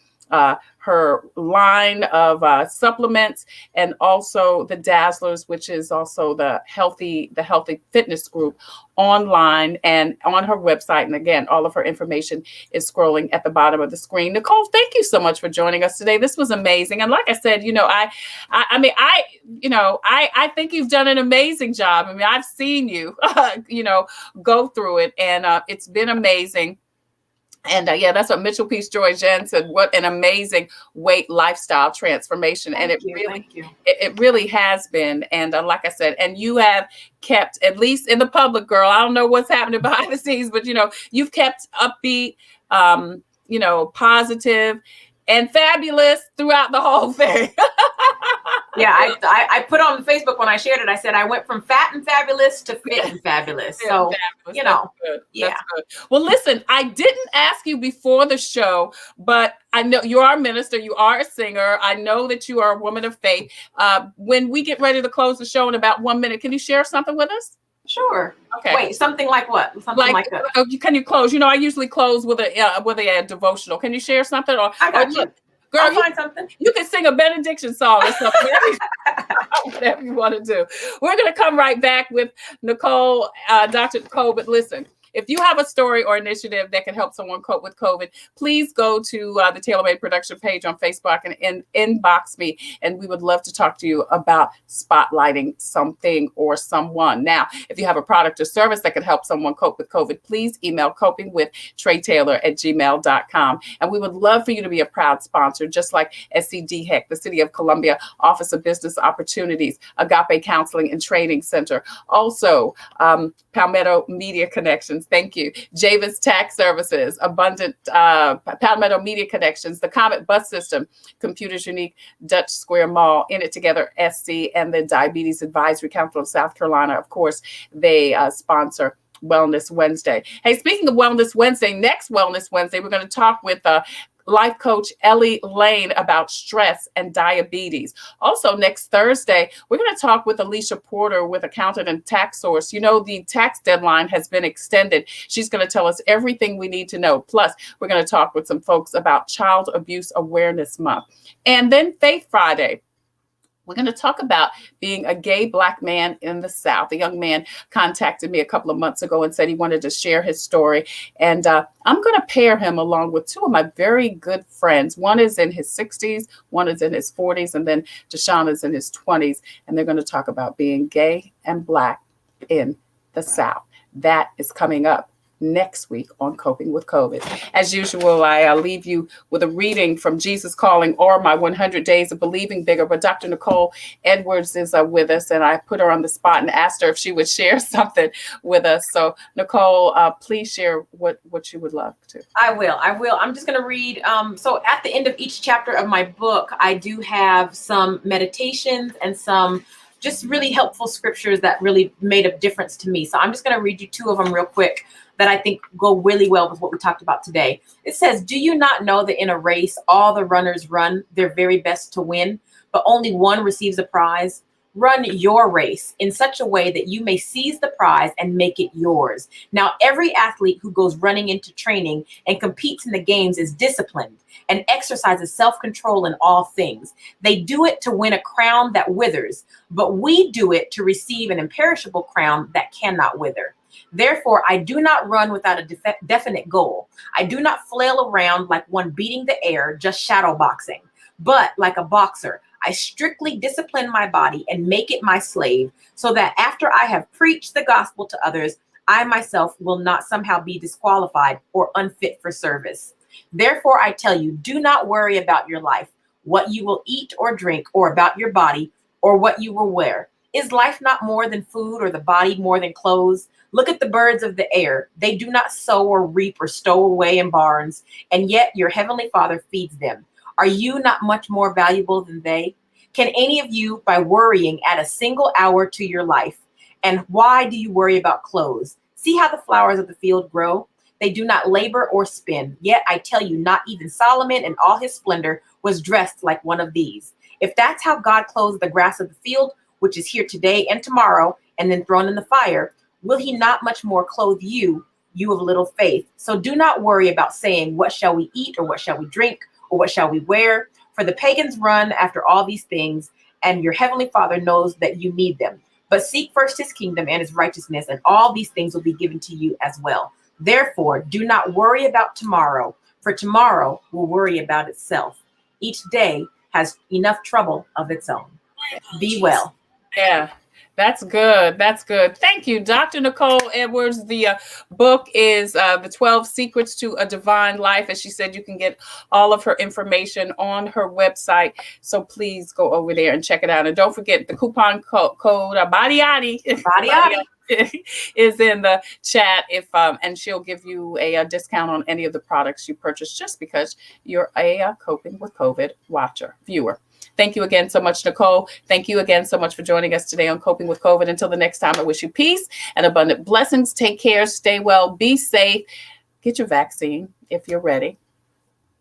her line of supplements, and also the Dazzlers, which is also the healthy fitness group, online and on her website. And again, all of her information is scrolling at the bottom of the screen. Nicole, thank you so much for joining us today. This was amazing. And like I said, I think you've done an amazing job. I mean, I've seen you, go through it, and it's been amazing. And that's what Mitchell Peace Joy Jen said. What an amazing weight lifestyle transformation. And it really has been. And like I said, and you have kept, at least in the public, girl, I don't know what's happening behind the scenes, but you've kept upbeat, positive and fabulous throughout the whole thing. Yeah, I put on Facebook when I shared it, I said I went from fat and fabulous to fit and fabulous. So, That's good. Well, listen, I didn't ask you before the show, but I know you are a minister, you are a singer. I know that you are a woman of faith. When we get ready to close the show in about 1 minute, can you share something with us? Sure. Okay. Wait, something like what? Something like that. Can you close? I usually close with a devotional. Can you share something? I got you. Girl, I'll find something. You can sing a benediction song or something. Whatever you want to do. We're going to come right back with Nicole, Dr. Nicole. But listen, if you have a story or initiative that can help someone cope with COVID, please go to the Tailor Made Production page on Facebook and inbox me. And we would love to talk to you about spotlighting something or someone. Now, if you have a product or service that can help someone cope with COVID, please email copingwithtretailor@gmail.com. And we would love for you to be a proud sponsor, just like SCDHEC, the City of Columbia Office of Business Opportunities, Agape Counseling and Training Center, also Palmetto Media Connection, Affirmations, thank you. Javis Tax Services, Abundant, Palmetto Media Connections, the Comet Bus System, Computers Unique, Dutch Square Mall, In It Together SC, and the Diabetes Advisory Council of South Carolina. Of course, they sponsor Wellness Wednesday. Hey, speaking of Wellness Wednesday, next Wellness Wednesday, we're going to talk with life coach Ellie Lane about stress and diabetes. Also, next Thursday, we're going to talk with Alicia Porter with Accountant and Tax Source. You know, the tax deadline has been extended. She's going to tell us everything we need to know. Plus, we're going to talk with some folks about Child Abuse Awareness Month. And then Faith Friday, we're going to talk about being a gay Black man in the South. A young man contacted me a couple of months ago and said he wanted to share his story. And I'm going to pair him along with two of my very good friends. One is in his 60s, one is in his 40s, and then Deshaun is in his 20s. And they're going to talk about being gay and Black in the South. That is coming up next week on Coping with COVID. As usual, I leave you with a reading from Jesus Calling or my 100 Days of Believing Bigger. But Dr. Nicole Edwards is with us, and I put her on the spot and asked her if she would share something with us. So, Nicole, please share what you would love to. I will. I'm just going to read. So at the end of each chapter of my book, I do have some meditations and some just really helpful scriptures that really made a difference to me. So I'm just going to read you two of them real quick that I think go really well with what we talked about today. It says, "Do you not know that in a race, all the runners run their very best to win, but only one receives a prize? Run your race in such a way that you may seize the prize and make it yours. Now, every athlete who goes running into training and competes in the games is disciplined and exercises self-control in all things. They do it to win a crown that withers, but we do it to receive an imperishable crown that cannot wither. Therefore, I do not run without a definite goal. I do not flail around like one beating the air, just shadow boxing, but like a boxer, I strictly discipline my body and make it my slave, so that after I have preached the gospel to others, I myself will not somehow be disqualified or unfit for service. Therefore, I tell you, do not worry about your life, what you will eat or drink, or about your body, or what you will wear. Is life not more than food, or the body more than clothes? Look at the birds of the air. They do not sow or reap or stow away in barns, and yet your heavenly Father feeds them. Are you not much more valuable than they? Can any of you, by worrying, add a single hour to your life? And why do you worry about clothes? See how the flowers of the field grow? They do not labor or spin. Yet I tell you, not even Solomon in all his splendor was dressed like one of these. If that's how God clothes the grass of the field, which is here today and tomorrow, and then thrown in the fire, will he not much more clothe you, you of little faith? So do not worry about saying, what shall we eat, or what shall we drink, or what shall we wear? For the pagans run after all these things, and your heavenly Father knows that you need them. But seek first his kingdom and his righteousness, and all these things will be given to you as well. Therefore, do not worry about tomorrow, for tomorrow will worry about itself. Each day has enough trouble of its own. Be well. Yeah, that's good. That's good. Thank you, Dr. Nicole Edwards. The book is The 12 Secrets to a Divine Life. As she said, you can get all of her information on her website. So please go over there and check it out. And don't forget the coupon code Badiati is in the chat and she'll give you a discount on any of the products you purchase just because you're a Coping with COVID viewer. Thank you again so much, Nicole. Thank you again so much for joining us today on Coping with COVID. Until the next time, I wish you peace and abundant blessings. Take care, stay well, be safe. Get your vaccine if you're ready.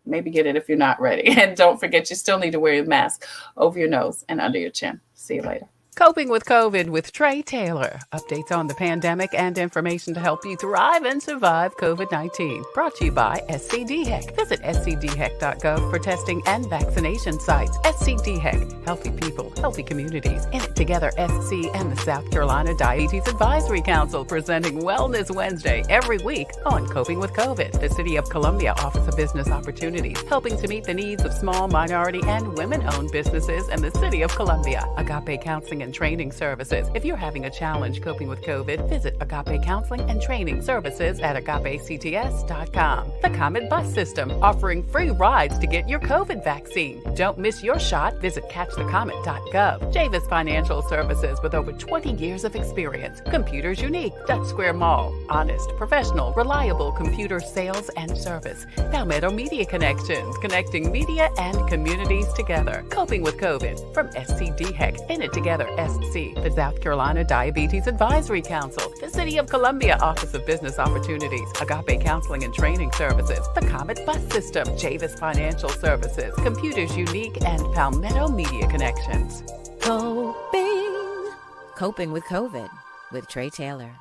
Maybe get it if you're not ready. And don't forget, you still need to wear your mask over your nose and under your chin. See you later. Coping with COVID with Tre Tailor. Updates on the pandemic and information to help you thrive and survive COVID-19. Brought to you by SCDHEC. Visit scdhec.gov for testing and vaccination sites. SCDHEC. Healthy people, healthy communities. In it together, SC and the South Carolina Diabetes Advisory Council presenting Wellness Wednesday every week on Coping with COVID. The City of Columbia Office of Business Opportunities, helping to meet the needs of small, minority, and women-owned businesses in the City of Columbia. Agape Counseling and and Training Services. If you're having a challenge coping with COVID, visit Agape Counseling and Training Services at agapects.com. The Comet Bus System, offering free rides to get your COVID vaccine. Don't miss your shot. Visit catchthecomet.gov. Javis Financial Services, with over 20 years of experience. Computers Unique, Dutch Square Mall. Honest, professional, reliable computer sales and service. Palmetto Media Connections, connecting media and communities together. Coping with COVID from SCDHEC. In It Together SC. The South Carolina Diabetes Advisory Council. The City of Columbia Office of Business Opportunities. Agape Counseling and Training Services. The Comet Bus System. Javis Financial Services. Computers Unique and Palmetto Media Connections. Coping with COVID with Tre Tailor.